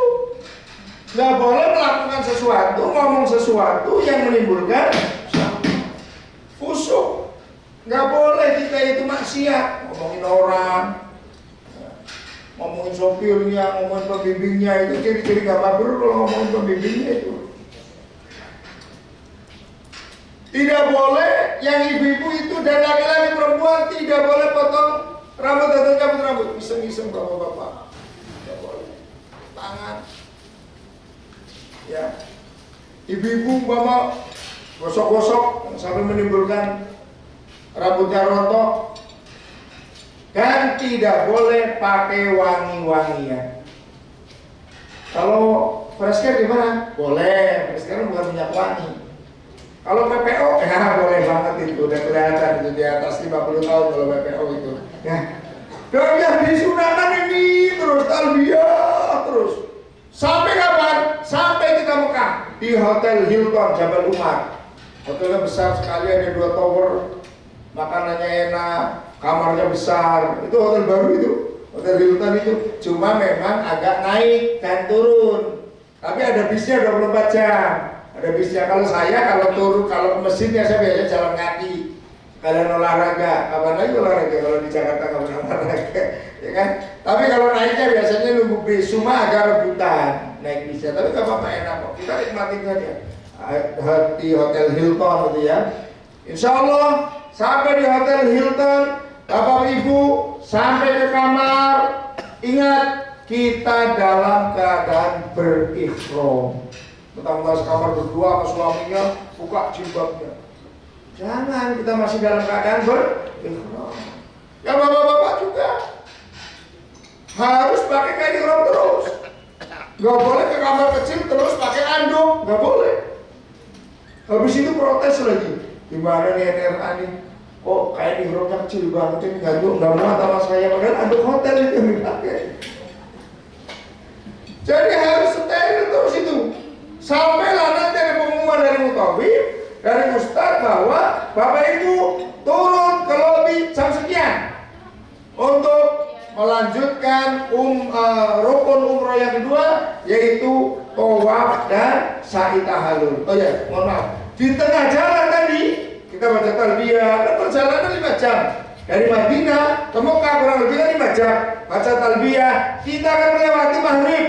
nggak boleh melakukan sesuatu, ngomong sesuatu yang menimbulkan fusuk. Nggak boleh kita itu maksiat, ngomongin orang, ngomongin sopirnya, ngomongin pembimbingnya. Itu ciri-ciri gak mabrur kalau ngomongin pembimbingnya itu. Tidak boleh yang ibu-ibu itu dan laki-laki perempuan tidak boleh potong rambut atau cabut rambut. Iseng-iseng bapak-bapak, tidak boleh. Tangan, ya. Ibu-ibu mama gosok-gosok sampai menimbulkan rambutnya rontok. Dan tidak boleh pakai wangi-wangian. Kalau fresh care gimana? Boleh, fresh care bukan minyak wangi. Kalau PPO, ya boleh banget itu, udah kelihatan itu di atas 50 tahun kalau PPO itu. Ya, dan yang disunahkan ini terus talbiyah terus. Sampai kapan? Sampai kita Mekah di Hotel Hilton Jabal Umar. Hotelnya besar sekali, ada 2 tower, makanannya enak, kamarnya besar. Itu hotel baru itu. Hotel Hilton itu cuma memang agak naik dan turun, tapi ada bisnya 24 jam. Ada bisnya. Kalau turun, kalau ke mesinnya saya biasanya jalan kaki. Kalian olahraga, kapan lagi olahraga kalau di Jakarta nggak pernah olahraga, ya kan? Tapi kalau naiknya biasanya nunggu bis, cuma agak rebutan naik bisnya. Tapi nggak apa-apa, enak kok. Kita nikmatin aja di Hotel Hilton gitu ya. Insya Allah sampai di Hotel Hilton, Bapak Ibu sampai ke kamar, ingat kita dalam keadaan berihram. Mentang-mentang sekamar berdua sama suaminya, buka jilbabnya. Jangan, kita masih dalam keadaan berihram. Ya bapak-bapak juga harus pakai kain ihram terus. Gak boleh ke kamar kecil terus pakai anduk, gak boleh. Habis itu protes lagi. Gimana nih NRA nih? Kok kain ihramnya kecil banget ini, gak muat sama saya, padahal anduk hotel itu yang dipakai. Jadi harus steril terus itu. Sampailah nanti ada pengumuman dari mutawif, dari ustaz bahwa Bapak Ibu turun ke lobi jam sekian untuk melanjutkan rukun umroh yang kedua, yaitu tawaf dan sa'i tahallul. Oh ya, mohon maaf. Di tengah jalan tadi kita baca talbiyah, dan perjalanan 5 jam. Dari Madinah ke Mekah kurang lebih 5 jam. Baca talbiyah, kita akan melewati maghrib.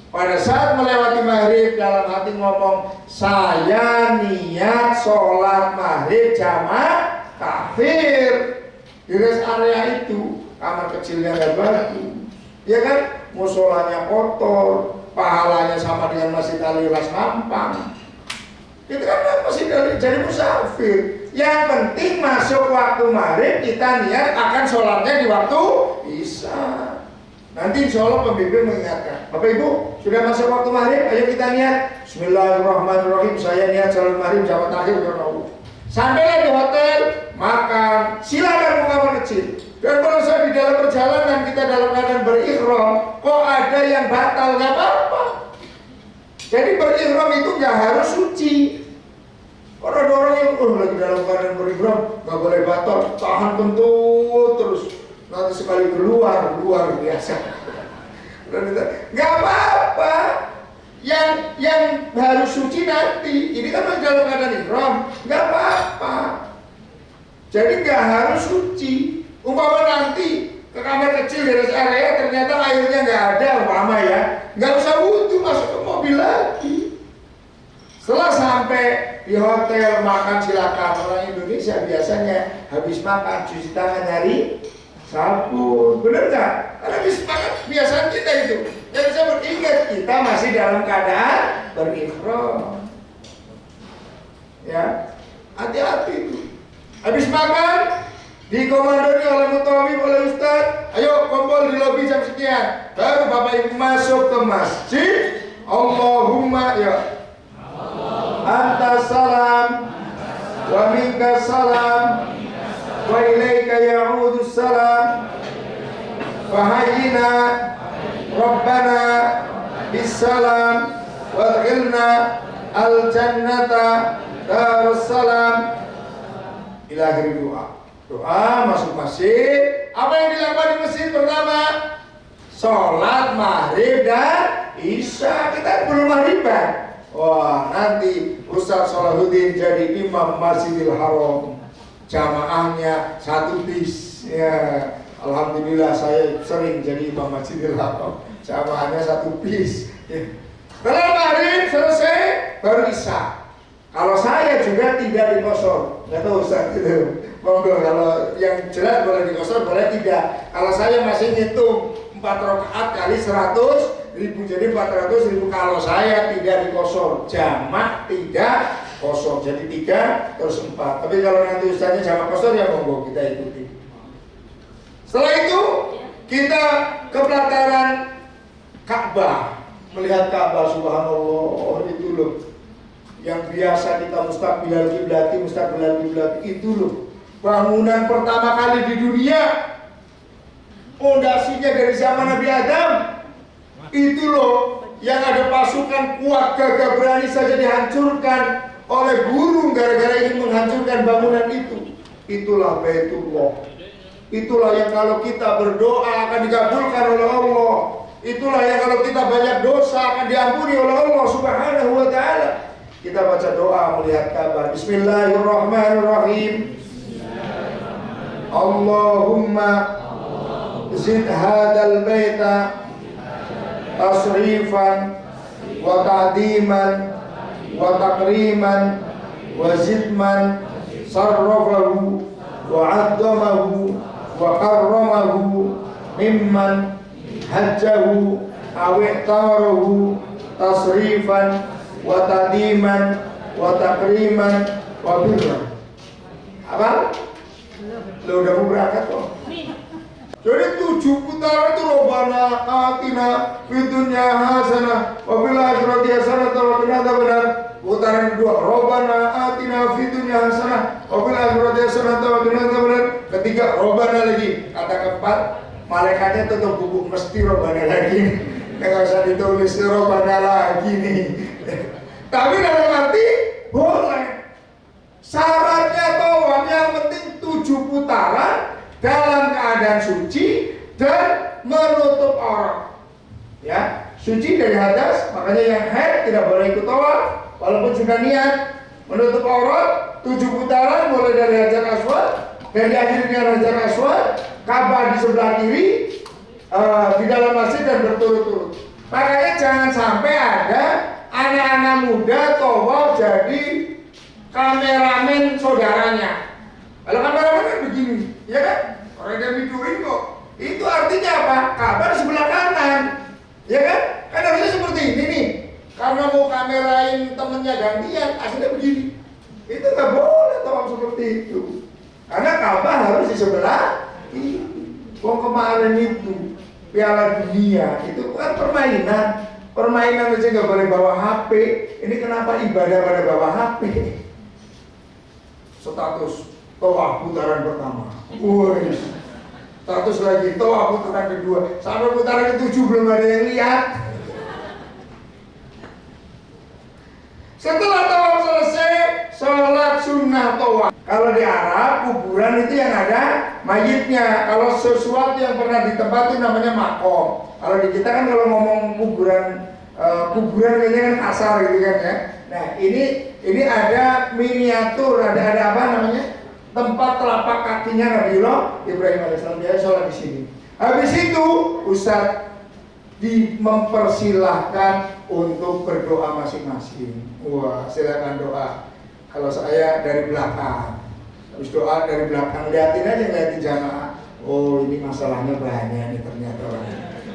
Pada saat melewati maghrib, dalam hati ngomong, saya niat sholat maghrib jamaah kafir. Di rest area itu kamar kecilnya nggak bagus, ya kan? Musolanya kotor, pahalanya sama dengan Masjid Al-Ikhlas Mampang. Itu kan masih jadi musafir. Yang penting masuk waktu maghrib, kita niat akan sholatnya di waktu isya. Nanti insya Allah pembimbing mengingatkan, Bapak Ibu sudah masuk waktu maghrib, ayo kita niat Bismillahirrahmanirrahim, saya niat sholat maghrib jamaah takhir karena Allah. Sampailah di hotel, makan, silakan ke kamar kecil. Dan kalau saya di dalam perjalanan, kita dalam keadaan berihram, kok ada yang batal, nggak apa-apa. Jadi berihram itu nggak harus suci. Orang ada orang yang lagi dalam keadaan berihram, nggak boleh batal, tahan kentut terus. Nanti sekali keluar luar biasa. Nggak apa-apa. Yang harus suci nanti. Ini kan masih dalam keadaan ihram, nggak apa-apa. Jadi nggak harus suci. Umpama nanti ke kamar kecil di rest area ternyata airnya nggak ada, umpama ya, nggak usah wudhu, masuk ke mobil lagi. Setelah sampai di hotel makan silakan. Orang Indonesia biasanya habis makan cuci tangan dari sabun, bener nggak? Karena habis makan kebiasaan kita itu. Jadi saya beringat kita masih dalam keadaan berihram. Ya, hati-hati itu. Habis makan dikomandoi oleh mutawif, oleh ustaz, ayo kumpul di lobi jam sekian. Baru Bapak Ibu masuk ke masjid. Allahumma ya anta salam wa minka salam wa ilaika ya'udu salam fahayyina rabbana bisalam wa adkhilna al-jannata darussalam ila akhir doa. Doa masuk masjid. Apa yang dilakukan di masjid pertama? Sholat maghrib dan isya. Kita belum maghriban. Wah, nanti Ustaz Salahuddin jadi imam Masjidil Haram. Jamaahnya 1 bis. Ya, alhamdulillah saya sering jadi imam Masjidil Haram. Jamaahnya 1 bis. Ya. Setelah maghrib selesai, baru isya. Kalau saya juga tidak dikosor, nggak tahu Ustaz itu. Monggo, kalau yang jelas boleh dikosor, boleh tidak. Kalau saya masih ngitung 4 rakaat kali 100.000, jadi 400.000. Kalau saya tidak dikosor, jamak tidak kosor, jadi 3 terus 4. Tapi kalau nanti Ustaznya jamak kosor, ya monggo kita ikuti. Setelah itu kita ke pelataran Ka'bah, melihat Ka'bah, subhanallah, itu loh yang biasa kita mustaqbilal kiblat itu loh bangunan pertama kali di dunia, fondasinya dari zaman Nabi Adam. Itu loh yang ada pasukan kuat gagah berani saja dihancurkan oleh burung gara-gara ingin menghancurkan bangunan itu. Itulah Baitullah. Itulah yang kalau kita berdoa akan dikabulkan oleh Allah. Itulah yang kalau kita banyak dosa akan diampuni oleh Allah Subhanahu wa ta'ala. Kita baca doa melihat Ka'bah. Bismillahirrahmanirrahim. Allahumma zid hadal baita tasrifan wa ta'diman wa takriman wa zidman sarrafahu wa 'azzamahu wa karramahu mimman hajjahu aw ihtarahu tasrifan wa ta'diman wa takriman wa birra. Apa? Lo udah mau berangkat kok. Jadi 7 putaran itu Rabbana atina fid dunya hasanah wa fil akhirati hasanah wa qina adzabannar. Putaran kedua Rabbana atina fid dunya hasanah wa fil akhirati hasanah wa qina adzabannar. Ketiga Rabbana lagi. Kata keempat malaikatnya tutup buku mesti Rabbana lagi. Enggak usah ditulis Rabbana lagi nih. Tapi dalam arti boleh. Syaratnya tawaf yang penting 7 putaran dalam keadaan suci dan menutup aurat. Ya, suci dari hadas, makanya yang haid tidak boleh ikut tawaf walaupun sudah niat. Menutup aurat 7 putaran mulai dari Hajar Aswad dan diakhiri dengan Hajar Aswad, Ka'bah di sebelah kiri, di dalam masjid dan berturut-turut. Makanya jangan sampai ada anak-anak muda tawaf jadi kameramen saudaranya. Kalau kameramen kan begini, ya kan? Orang yang videoin kok. Itu artinya apa? Ka'bah di sebelah kanan, ya kan? Kan harusnya seperti ini nih. Karena mau kamerain temennya gantian, akhirnya begini. Itu nggak boleh tawaf seperti itu. Karena Ka'bah harus di sebelah ini. Kok kemarin itu Piala Dunia itu kan permainan aja nggak boleh bawa HP. Ini kenapa ibadah pada bawa HP? Status tawaf putaran pertama, woi. Status lagi tawaf putaran kedua, sampai putaran ke-7 belum ada yang lihat. Setelah tawaf selesai, sholat sunnah tawaf. Kalau di Arab kuburan itu yang ada mayitnya. Kalau sesuatu yang pernah ditempatin namanya makom. Kalau di kita kan kalau ngomong kuburan kayaknya kan kasar gitu kan ya. Nah ini ada miniatur, ada apa namanya, tempat telapak kakinya Nabiullah Ibrahim alaihissalam. Dia sholat di sini. Habis itu Ustadz mempersilahkan untuk berdoa masing-masing. Wah, silakan doa. Kalau saya dari belakang, habis doa dari belakang, liatin jamaah. Oh, ini masalahnya banyak nih ternyata.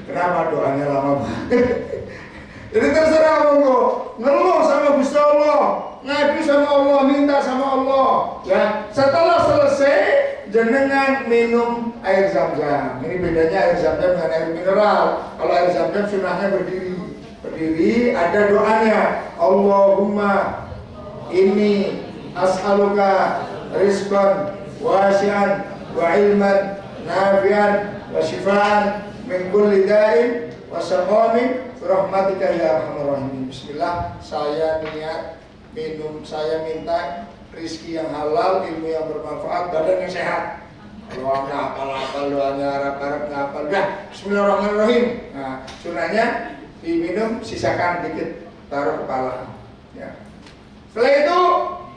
Kenapa doanya lama banget? Jadi terserah monggo, ngeluh sama Gusti Allah, ngadu sama Allah, minta sama Allah. Ya, setelah selesai jenengan minum air zam-zam. Ini bedanya air zam-zam dengan air mineral. Kalau air zam-zam sunahnya berdiri, ada doanya. Allahumma inni as'aluka rizqan wasi'an wa ilman nafi'an wa shifaan min kulli da'in wa saqamin rahmatika ya arhamar rahimin. Bismillah, saya niat minum, saya minta rizki yang halal, ilmu yang bermanfaat, badan yang sehat. Kalau nggak hafal doanya Arab nggak hafal, dah Bismillahirrahmanirrahim. Nah, sunahnya diminum, sisakan dikit, taruh kepala. Ya. Setelah itu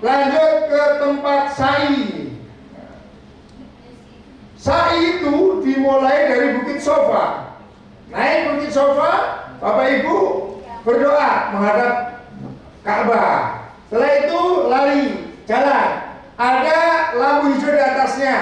lanjut ke tempat sa'i. Sa'i itu dimulai dari Bukit Sofa. Naik Bukit Sofa, Bapak Ibu berdoa menghadap Ka'bah. Setelah itu lari, jalan. Ada lampu hijau di atasnya.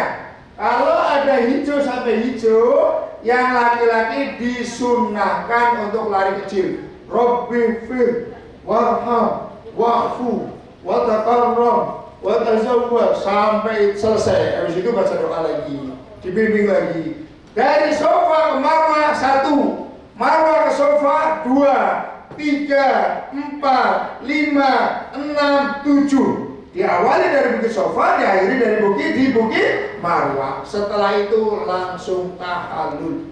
Kalau ada hijau sampai hijau, yang laki-laki disunnahkan untuk lari kecil. Rabbi fir warham wa'fu wa taqarram wa tazawwaj sampai selesai. Habis itu baca doa lagi, dibimbing lagi. Dari sofa ke marwah 1, Marwah ke sofa 2, 3, 4, 5, 6, 7. Diawali dari bukit sofa, diakhiri dari bukit Marwah. Setelah itu langsung tahallul.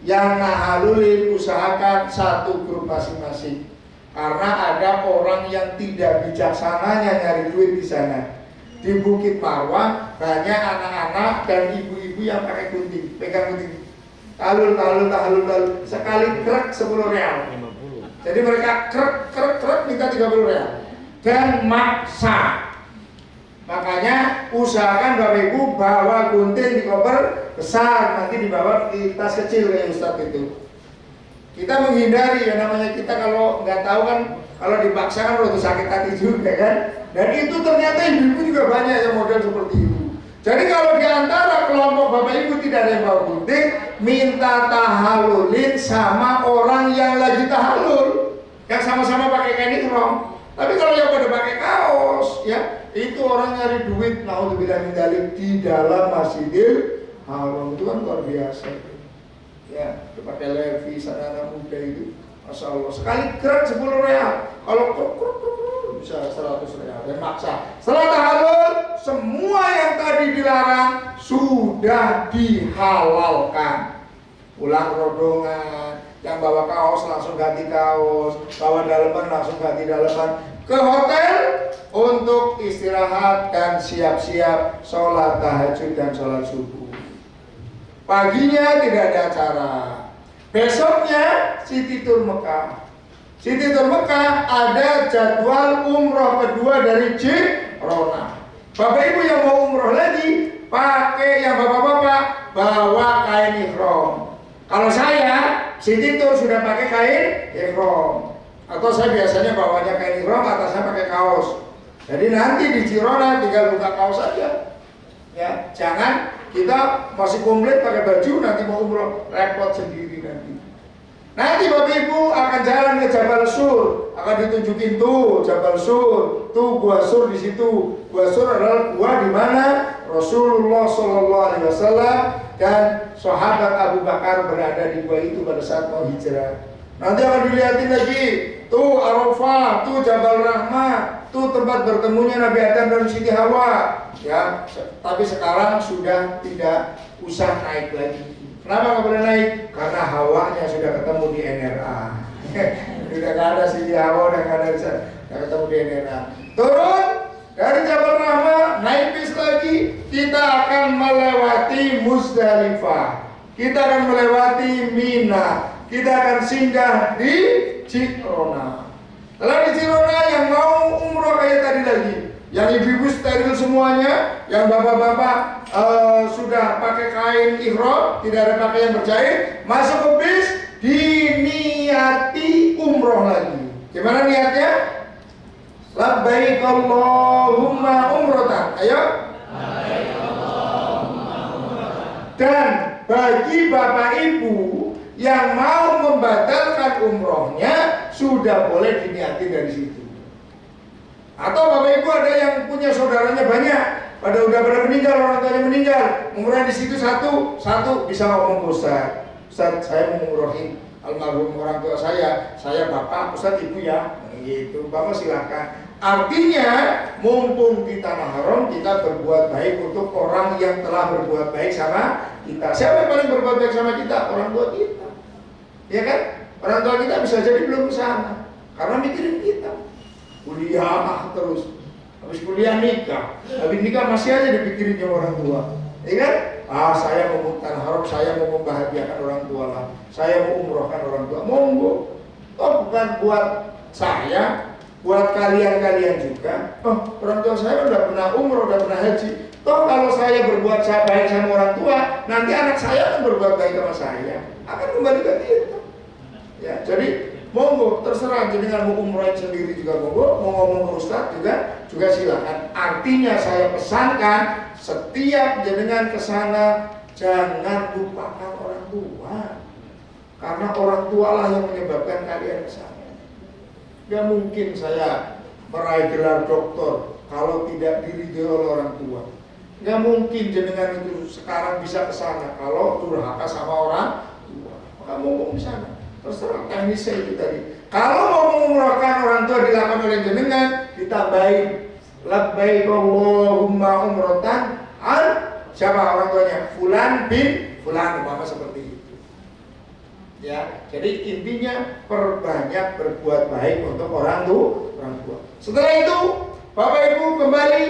Yang nahalulin usahakan satu grup masing-masing. Karena ada orang yang tidak bijaksananya nyari duit di sana. Di Bukit Marwah banyak anak-anak dan ibu-ibu yang pakai gunting, pegang gunting. Tahallul. Sekali krek 10 real. Jadi mereka krek minta 30 real. Dan maksa. Makanya usahakan Bapak Ibu bawa gunting di koper besar, nanti dibawa di tas kecil kayak Ustadz itu. Kita menghindari ya, namanya kita kalau nggak tahu kan, kalau dipaksa kan waktu sakit hati juga kan. Dan itu ternyata ibu-ibu juga banyak yang model seperti itu. Jadi kalau di antara kelompok Bapak Ibu tidak ada yang bawa gunting, minta tahallulin sama orang yang lagi tahallul, yang sama-sama pakai kain ihram. Tapi kalau yang pada pakai kaos, ya itu orang nyari duit, naudzubillah min dzalik, di dalam Masjidil Haram. Itu kan luar biasa. Ya, pakai levis anak-anak muda itu, masya Allah. Sekali gerak 10 real, kalau bisa 100 real dan maksa. Setelah tahallul, semua yang tadi dilarang sudah dihalalkan. Pulang rodongan, yang bawa kaos langsung ganti kaos, bawa daleman langsung ganti daleman, ke hotel untuk istirahat dan siap-siap sholat tahajud dan sholat subuh. Paginya tidak ada acara. Besoknya Siti Tur Mekah. Siti Tur Mekah ada jadwal umroh kedua dari Jirona. Bapak Ibu yang mau umroh lagi, pakai yang bapak-bapak bawa kain ihram. Kalau saya, Siti Tur sudah pakai kain ihram. Atau saya biasanya bawanya kain ihram, atasnya pakai kaos. Jadi nanti di Jirona tinggal buka kaos saja. Ya, jangan kita masih komplit pakai baju, nanti mau umroh repot sendiri nanti. Nanti Bapak Ibu akan jalan ke Jabal Sur, akan ditunjukin tuh Jabal Sur, tuh Gua Sur di situ. Gua Sur adalah gua di mana Rasulullah SAW dan sahabat Abu Bakar berada di gua itu pada saat mau hijrah. Nanti akan dilihatin lagi, tuh Arafah, tuh Jabal Rahmah, tuh tempat bertemunya Nabi Adam dan Siti Hawa. Ya, tapi sekarang sudah tidak usah naik lagi. Kenapa nggak boleh naik? Karena hawanya sudah ketemu di NRA. Sudah nggak ada Siti Hawa, udah nggak ketemu di NRA. Turun dari Jabal Rahmah, naik bis lagi, kita akan melewati Muzdalifah, kita akan melewati Mina, kita akan singgah di Jirona. Lalu di Jirona yang mau umroh kayak tadi lagi, yang ibu-ibu steril semuanya, yang bapak-bapak sudah pakai kain ihram, tidak ada pakaian berjahit, masuk ke bis, diniati umroh lagi. Gimana niatnya? Labbaik Allahumma umrotan. Ayo. Dan bagi bapak ibu yang mau membatalkan umrohnya, sudah boleh diniati dari situ. Atau bapak ibu ada yang punya saudaranya banyak, pada meninggal, orang tuanya meninggal, umroh di situ satu bisa ngomong ke Ustaz, saya mau umrohin almarhum orang tua saya bapak, Ustaz ibu ya, gitu, bapak silakan. Artinya mumpung di tanah haram, kita berbuat baik untuk orang yang telah berbuat baik sama kita. Siapa yang paling berbuat baik sama kita? Orang tua kita, ya kan? Orang tua kita bisa jadi belum ke sana karena mikirin kita. Kuliah terus, habis kuliah nikah, habis nikah masih aja dipikirin sama orang tua, ya kan? Saya mau tanah haram, saya mau membahagiakan orang tua lah, saya mau umrohkan orang tua, monggo. Oh bukan buat saya, buat kalian juga. Oh orang tua saya udah pernah umroh, udah pernah haji. Toh kalau saya berbuat baik sama orang tua, nanti anak saya akan berbuat baik sama saya, akan kembali ke kita. Ya, jadi monggo, terserah jenengan mau umroh sendiri juga monggo, mau ngomong ke Ustadz juga silakan. Artinya saya pesankan setiap jenengan ke sana jangan lupakan orang tua. Karena orang tua lah yang menyebabkan kalian ke sana. Gak mungkin saya meraih gelar doktor kalau tidak diridhoi oleh orang tua. Gak mungkin jenengan itu sekarang bisa ke sana kalau durhaka sama orang tua. Maka monggo ke sana. Terserah teknisnya itu tadi. Kalau mau mengumrohkan orang tua dilakukan oleh jenengan, ditambahin labbaik Allahumma umrotan an siapa orang tuanya? Fulan bin Fulan, umpama seperti itu. Ya, jadi intinya perbanyak berbuat baik untuk orang tua. Setelah itu, Bapak Ibu kembali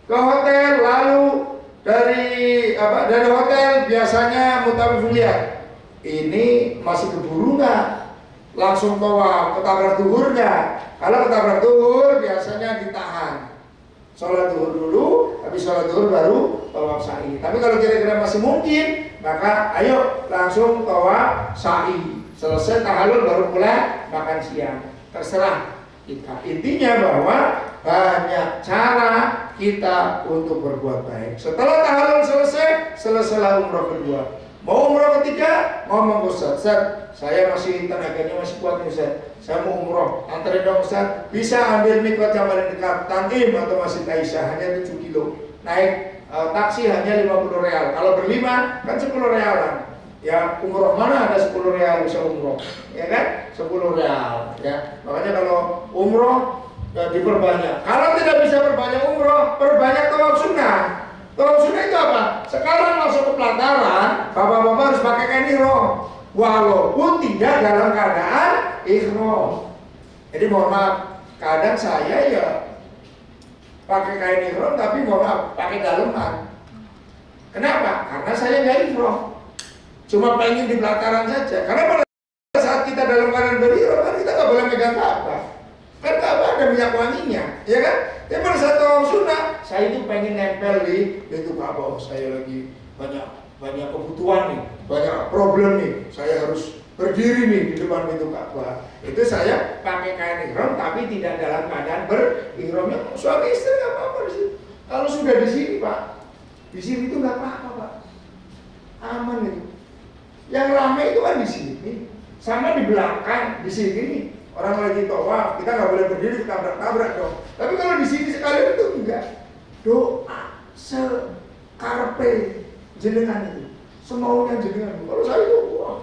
ke hotel, lalu dari hotel biasanya mutawifuliyah. Ini masih keburu nggak? Langsung tawaf, ketabrak duhur nggak? Kalau ketabrak duhur biasanya ditahan. Sholat duhur dulu, habis sholat duhur baru tawaf sa'i. Tapi kalau kira-kira masih mungkin, maka ayo langsung tawaf sa'i. Selesai tahallul baru mulai makan siang. Terserah kita. Intinya bahwa banyak cara kita untuk berbuat baik. Setelah tahallul selesailah umroh kedua. Mau umroh ketiga, ngomong Ustaz, saya masih tenaganya masih kuat nih Ustaz. Saya mau umroh, anterin dong Ustaz. Bisa ambil mikot yang paling dekat, Tanim atau Masjid Aisyah, hanya 7 kilo. Naik taksi hanya 50 real. Kalau berlima kan 10 realan. Ya umroh mana ada 10 real bisa umroh, ya kan? 10 real. Ya makanya kalau umroh diperbanyak. Kalau tidak bisa perbanyak umroh, perbanyak tawaf sunnah. Tawaf sunnah itu apa? Sekarang masuk ke pelataran, bapak-bapak harus pakai kain ihram, walaupun tidak dalam keadaan ihram. Jadi mohon maaf, kadang saya ya pakai kain ihram tapi mohon maaf pakai daleman. Kenapa? Karena saya nggak ihram, cuma pengen di pelataran saja. Karena pada saat kita dalam keadaan berihram kan kita nggak boleh megang Ka'bah. Kan Ka'bah ada minyak wanginya, ya kan? Tapi pada saat tawaf sunnah, saya itu pengen nempel di itu Ka'bah. Saya lagi banyak kebutuhan nih, banyak problem nih. Saya harus berdiri nih di depan pintu Ka'bah. Itu saya pakai kain ihram tapi tidak dalam keadaan berihramnya. Suami istri nggak apa-apa di sini. Kalau sudah di sini Pak, di sini itu nggak apa-apa Pak, aman itu. Yang ramai itu kan di sini, sama di belakang di sini nih. Orang lagi tawaf, kita nggak boleh berdiri tabrak-tabrak dong. Tapi kalau di sini sekali itu enggak. Doa sekarpe jenengan itu, semaunya jenengan. Kalau saya itu, wah,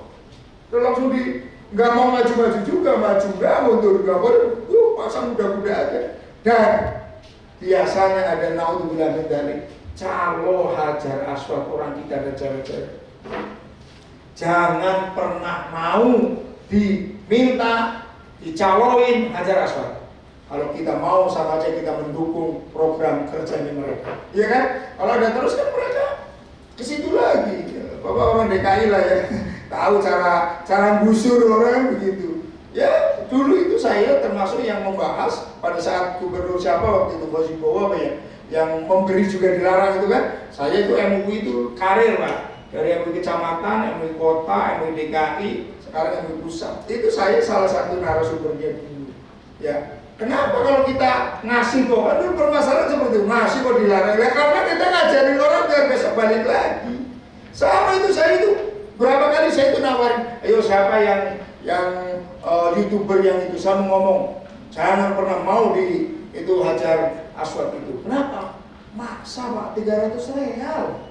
langsung nggak mau maju-maju juga, maju nggak mundur nggak boleh, pasang muda-muda aja. Dan biasanya ada naudzubillah min dzalik, calo hajar aswad orang kita ada cewek-cewek. Jangan pernah mau diminta dicaloin hajar aswad. Kalau kita mau sama aja kita mendukung program kerjanya mereka, iya kan? Kalau ada terus kan mereka ke situ lagi. Bapak-bapak DKI lah ya, tahu cara gusur orang begitu. Ya dulu itu saya termasuk yang membahas pada saat gubernur siapa waktu itu Bosibowo apa ya, yang memberi juga dilarang itu kan. Saya itu MUI itu karir Pak, dari MUI kecamatan, MUI kota, MUI DKI. Sekarang yang pusat, itu saya salah satu narasumbernya dulu. Ya, kenapa kalau kita ngasih kok? Aduh permasalahan seperti itu, ngasih kok dilarang? Ya karena kita ngajarin orang biar besok balik lagi. Sama itu saya itu berapa kali saya itu nawarin, ayo siapa yang YouTuber yang itu saya mau ngomong, jangan pernah mau di itu hajar aswad itu. Kenapa? Maksa Pak, 300 real.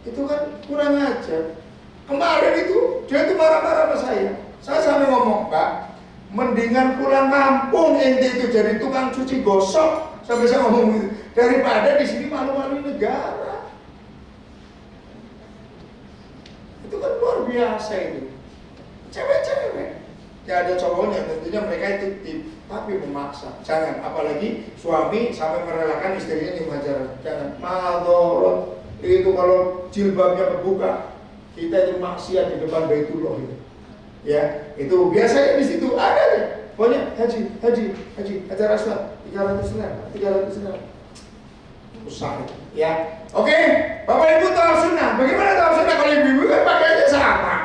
Itu kan kurang ajar. Kemarin itu, dia itu marah-marah sama saya. Saya sampai ngomong, Pak, mendingan pulang kampung ente itu jadi tukang cuci gosok. Sampai saya ngomong gitu, daripada di sini malu-maluin negara. Itu kan luar biasa itu. Cewek-cewek. Ya ada cowoknya, tentunya mereka itu tip, tapi memaksa. Jangan, apalagi suami sampai merelakan istrinya di majalah. Jangan, madorot. Itu kalau jilbabnya kebuka, kita itu maksiat di depan Baitullah itu. Ya, itu biasanya di situ ada deh. Pokoknya haji, hajar aswad 300 real. Usah ya. Oke, Bapak Ibu tawaf sunnah. Bagaimana tawaf sunnah kalau ibu-ibu kan pakaiannya sama?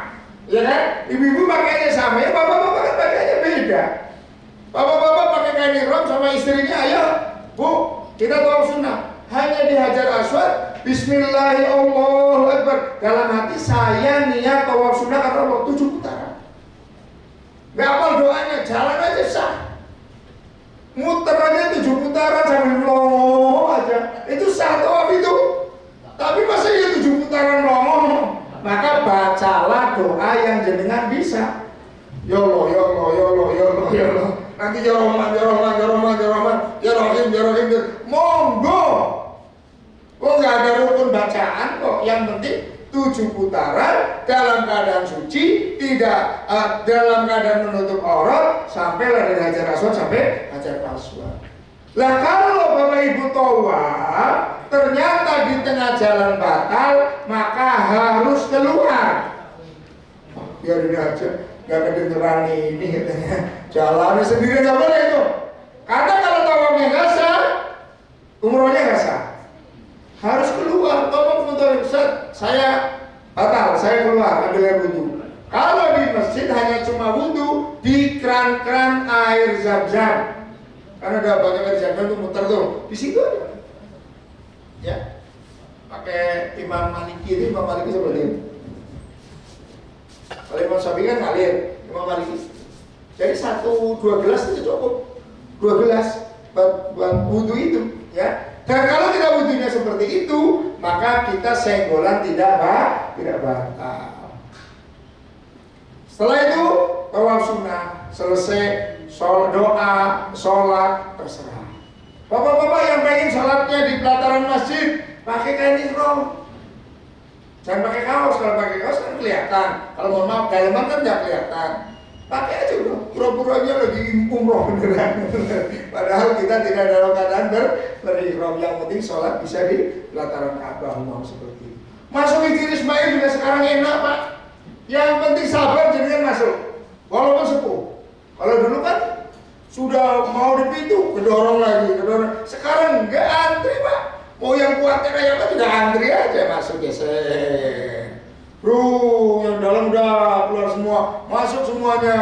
Ya kan? Ibu-ibu pakaiannya sama, ya bapak-bapak kan pakaiannya beda. Bapak-bapak pakai kain ihram sama istrinya, ayo, Bu, kita tawaf sunnah. Hanya di hajar aswad, Bismillahirrahmanirrahim. Dalam hati saya niat tawaf sunnah karena Allah 7 putaran. Gak hafal doanya, jalan aja sah. Muter aja 7 putaran sambil longo aja. Itu sah tawaf itu. Tapi masa ya 7 putaran longo? Maka bacalah doa yang jenengan bisa. Yolo, nanti ya Rahim, monggo. Kok nggak ada rukun bacaan kok, yang penting 7 putaran dalam keadaan suci, tidak dalam keadaan menutup aurat, sampai dari Hajar Aswad sampai Hajar Aswad. Lah kalau Bapak Ibu tawaf ternyata di tengah jalan batal, maka harus keluar. Biarin aja, nggak kedengeran ini katanya. Jalannya sendiri nggak boleh itu. Karena kalau tawafnya nggak sah, umrohnya nggak sah. Harus keluar. Tawaf untuk saya batal, saya keluar ambil air wudhu. Kalau di masjid hanya cuma wudhu di keran-keran air zam-zam. Karena ada banyak air zam-zam tuh muter tuh. Di situ aja. Ya. Pakai Imam Maliki seperti itu. Kalau Imam Syafi'i kan ngalir, Imam Maliki. Jadi 1-2 gelas itu cukup. 2 gelas buat wudhu itu, ya. Dan kalau kita wudhunya seperti itu, maka kita senggolan tidak batal. Setelah itu tawaf sunnah selesai, doa, sholat terserah. Bapak-bapak yang pengen sholatnya di pelataran masjid, pakai kain ihram. Jangan pakai kaos. Kalau pakai kaos kan kelihatan. Kalau mohon maaf, daleman kan nggak kelihatan. Pakai aja udah, pura-puranya lagi umroh beneran. Padahal kita tidak dalam keadaan berihram. Yang penting sholat bisa di pelataran Ka'bah, mau seperti itu. Masuk Hijri Ismail juga sekarang enak, Pak. Yang penting sabar jadikan masuk, walaupun sepuh. Kalau dulu kan sudah mau di pintu, kedorong lagi. Sekarang nggak antri, Pak. Mau yang kuatnya kayak apa juga antri aja masuk, geser. Bro, yang dalam udah keluar semua, masuk semuanya.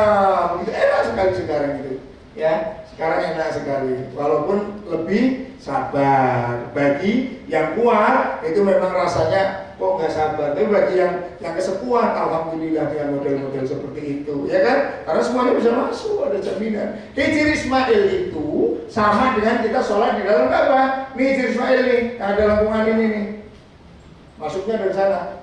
Begitu enak sekali sekarang itu. Ya, sekarang enak sekali. Walaupun lebih sabar. Bagi yang kuat itu memang rasanya kok nggak sabar. Tapi bagi yang kesepuan, alhamdulillah dengan model-model seperti itu, ya kan? Karena semuanya bisa masuk, ada jaminan. Hijri Ismail itu sama dengan kita sholat di dalam Ka'bah. Ini Hijri Ismail nih, yang ada lengkungan ini nih. Masuknya dari sana.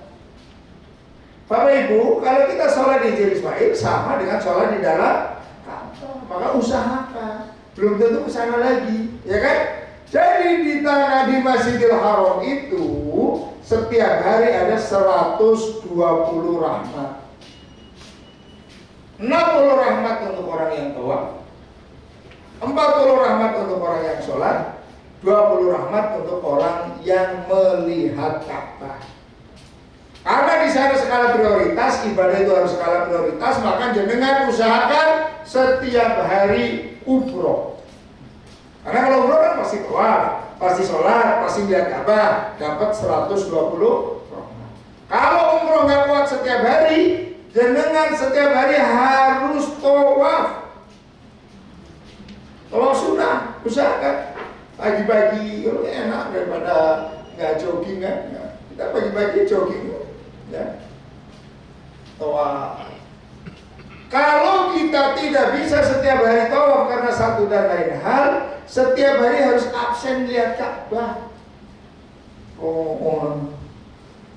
Bapak Ibu, kalau kita sholat di Hijri Ismail sama dengan sholat di dalam Ka'bah, maka usahakan. Belum tentu kesana lagi, ya kan? Jadi di tanah di Masjidil Haram itu setiap hari ada 120 rahmat. 60 rahmat untuk orang yang tawaf, 40 rahmat untuk orang yang sholat, 20 rahmat untuk orang yang melihat Ka'bah. Karena di sana skala prioritas, ibadah itu harus skala prioritas, maka jenengan usahakan setiap hari umroh. Karena kalau umroh kan pasti tawaf, pasti sholat, pasti lihat Ka'bah, dapat 120 rahmat. Kalau umroh nggak kuat setiap hari, jenengan setiap hari harus tawaf. Tawaf sunnah, usahakan pagi-pagi, enak daripada nggak jogging kan? Kita pagi-pagi jogging. Ya. Tawaf. Kalau kita tidak bisa setiap hari tawaf karena satu dan lain hal, setiap hari harus absen lihat Ka'bah. Oh,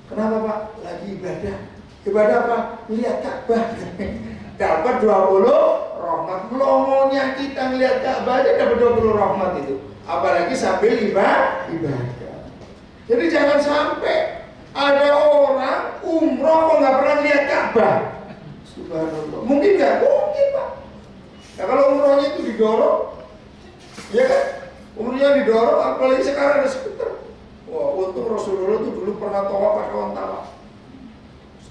kenapa Pak? Lagi ibadah. Ibadah apa? Lihat Ka'bah. Dapat 20 rahmat. Melongonya kita ngelihat Ka'bah aja dapat 20 rahmat itu. Apalagi sambil ibadah. Jadi jangan sampai ada orang umroh kok nggak pernah lihat Ka'bah. Subhanallah. Mungkin nggak? Mungkin Pak. Nah kalau umrohnya itu didorong, ya kan? Umrohnya didorong, apalagi sekarang ada skuter. Wah, untung Rasulullah itu dulu pernah tawaf pakai onta, Pak.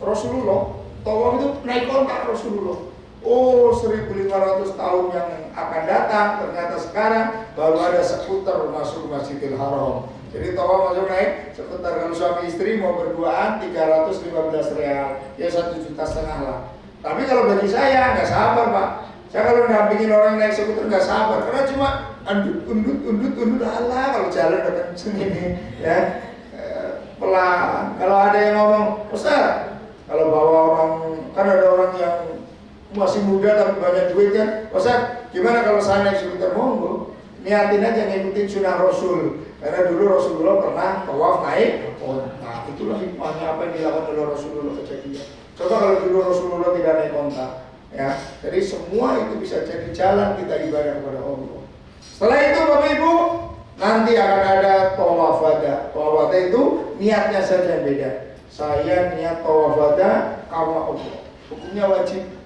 Rasulullah tawaf itu naik onta Rasulullah. Oh, 1500 tahun yang akan datang, ternyata sekarang baru ada skuter masuk Masjidil Haram. Jadi tawaf masuk naik seputar. Kalau suami istri mau berduaan 315 real, ya 1,5 juta lah. Tapi kalau bagi saya nggak sabar Pak. Saya kalau dampingin orang naik skuter nggak sabar, karena cuma undut Allah kalau jalan udah kenceng ini, ya pelan. Kalau ada yang ngomong, Ustaz, kalau bawa orang, kan ada orang yang masih muda tapi banyak duit kan, Ustaz, gimana kalau saya naik skuter? Monggo, niatin aja ngikutin sunnah Rasul. Karena dulu Rasulullah pernah tawaf naik onta. Itulah hikmahnya apa yang dilakukan oleh Rasulullah kejadian. Coba kalau dulu Rasulullah tidak naik onta, Ya, jadi semua itu bisa jadi jalan kita ibadah kepada Allah. Setelah itu Bapak Ibu, nanti akan ada tawaf wada. Tawaf wada itu niatnya saja yang beda. Saya niat tawaf wada karena Allah. Hukumnya wajib.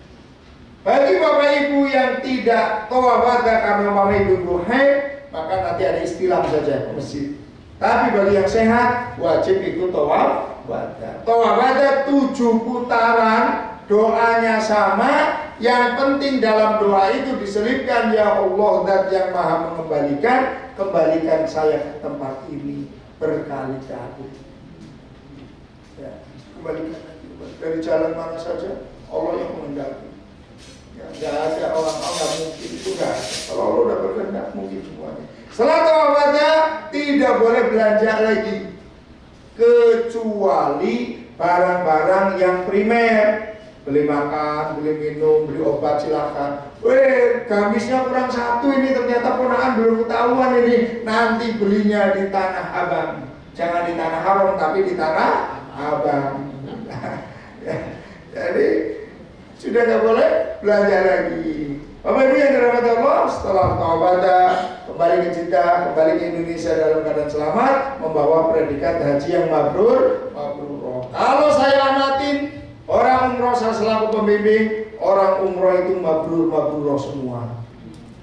Bagi Bapak Ibu yang tidak tawaf wada karena Bapak Ibu haid, maka nanti ada istilah saja ke masjid. Tapi bagi yang sehat, wajib ikut tawaf wada. Tawaf wada 7 putaran. Doanya sama, yang penting dalam doa itu diselipkan, ya Allah Zat yang maha mengembalikan, kembalikan saya ke tempat ini berkali-kali. Ya, kembalikan dari jalan mana saja, Allah yang menghendaki. Ya, nggak ada orang nggak mungkin itu nggak. Kalau Allah udah berkehendak mungkin semuanya. Setelah tawaf wada tidak boleh belanja lagi kecuali barang-barang yang primer. Beli makan, beli minum, beli obat silahkan. Gamisnya kurang 1 ini, ternyata ponakan belum ketahuan ini. Nanti belinya di Tanah Abang. Jangan di Tanah Haram, tapi di Tanah Abang. Jadi sudah nggak boleh belanja lagi. Bapak Ibu yang dirahmati Allah, setelah tawaf kembali ke Jeddah, kembali ke Indonesia dalam keadaan selamat, membawa predikat haji yang mabrur. Kalau saya amatin, orang umroh saya selaku pembimbing, orang umroh itu mabrur semua.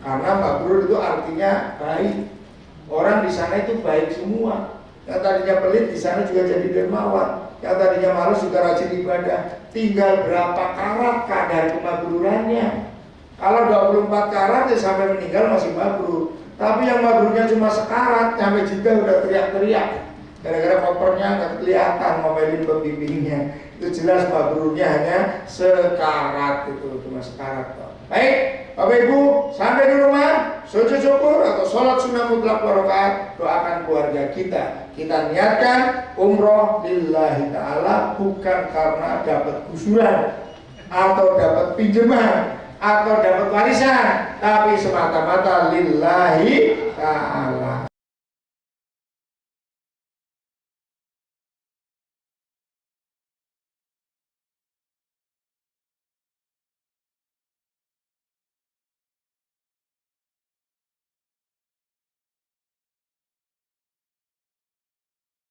Karena mabrur itu artinya baik. Orang di sana itu baik semua. Yang tadinya pelit di sana juga jadi dermawan. Yang tadinya malas juga rajin ibadah. Tinggal berapa karat kadar kemabrurannya. Kalau 24 karat ya sampai meninggal masih mabrur. Tapi yang mabrurnya cuma sekarat, sampai juga udah teriak-teriak. Gara-gara kopernya nggak kelihatan ngomelin pembimbingnya. Itu jelas mabrurnya hanya sekarat, itu cuma sekarat. Baik, Bapak Ibu, sampai di rumah sujud syukur atau sholat sunnah mutlak 2 rakaat, doakan keluarga kita. Kita niatkan umroh lillahi ta'ala, bukan karena dapat gusuran atau dapat pinjaman atau dapat warisan, tapi semata-mata lillahi ta'ala.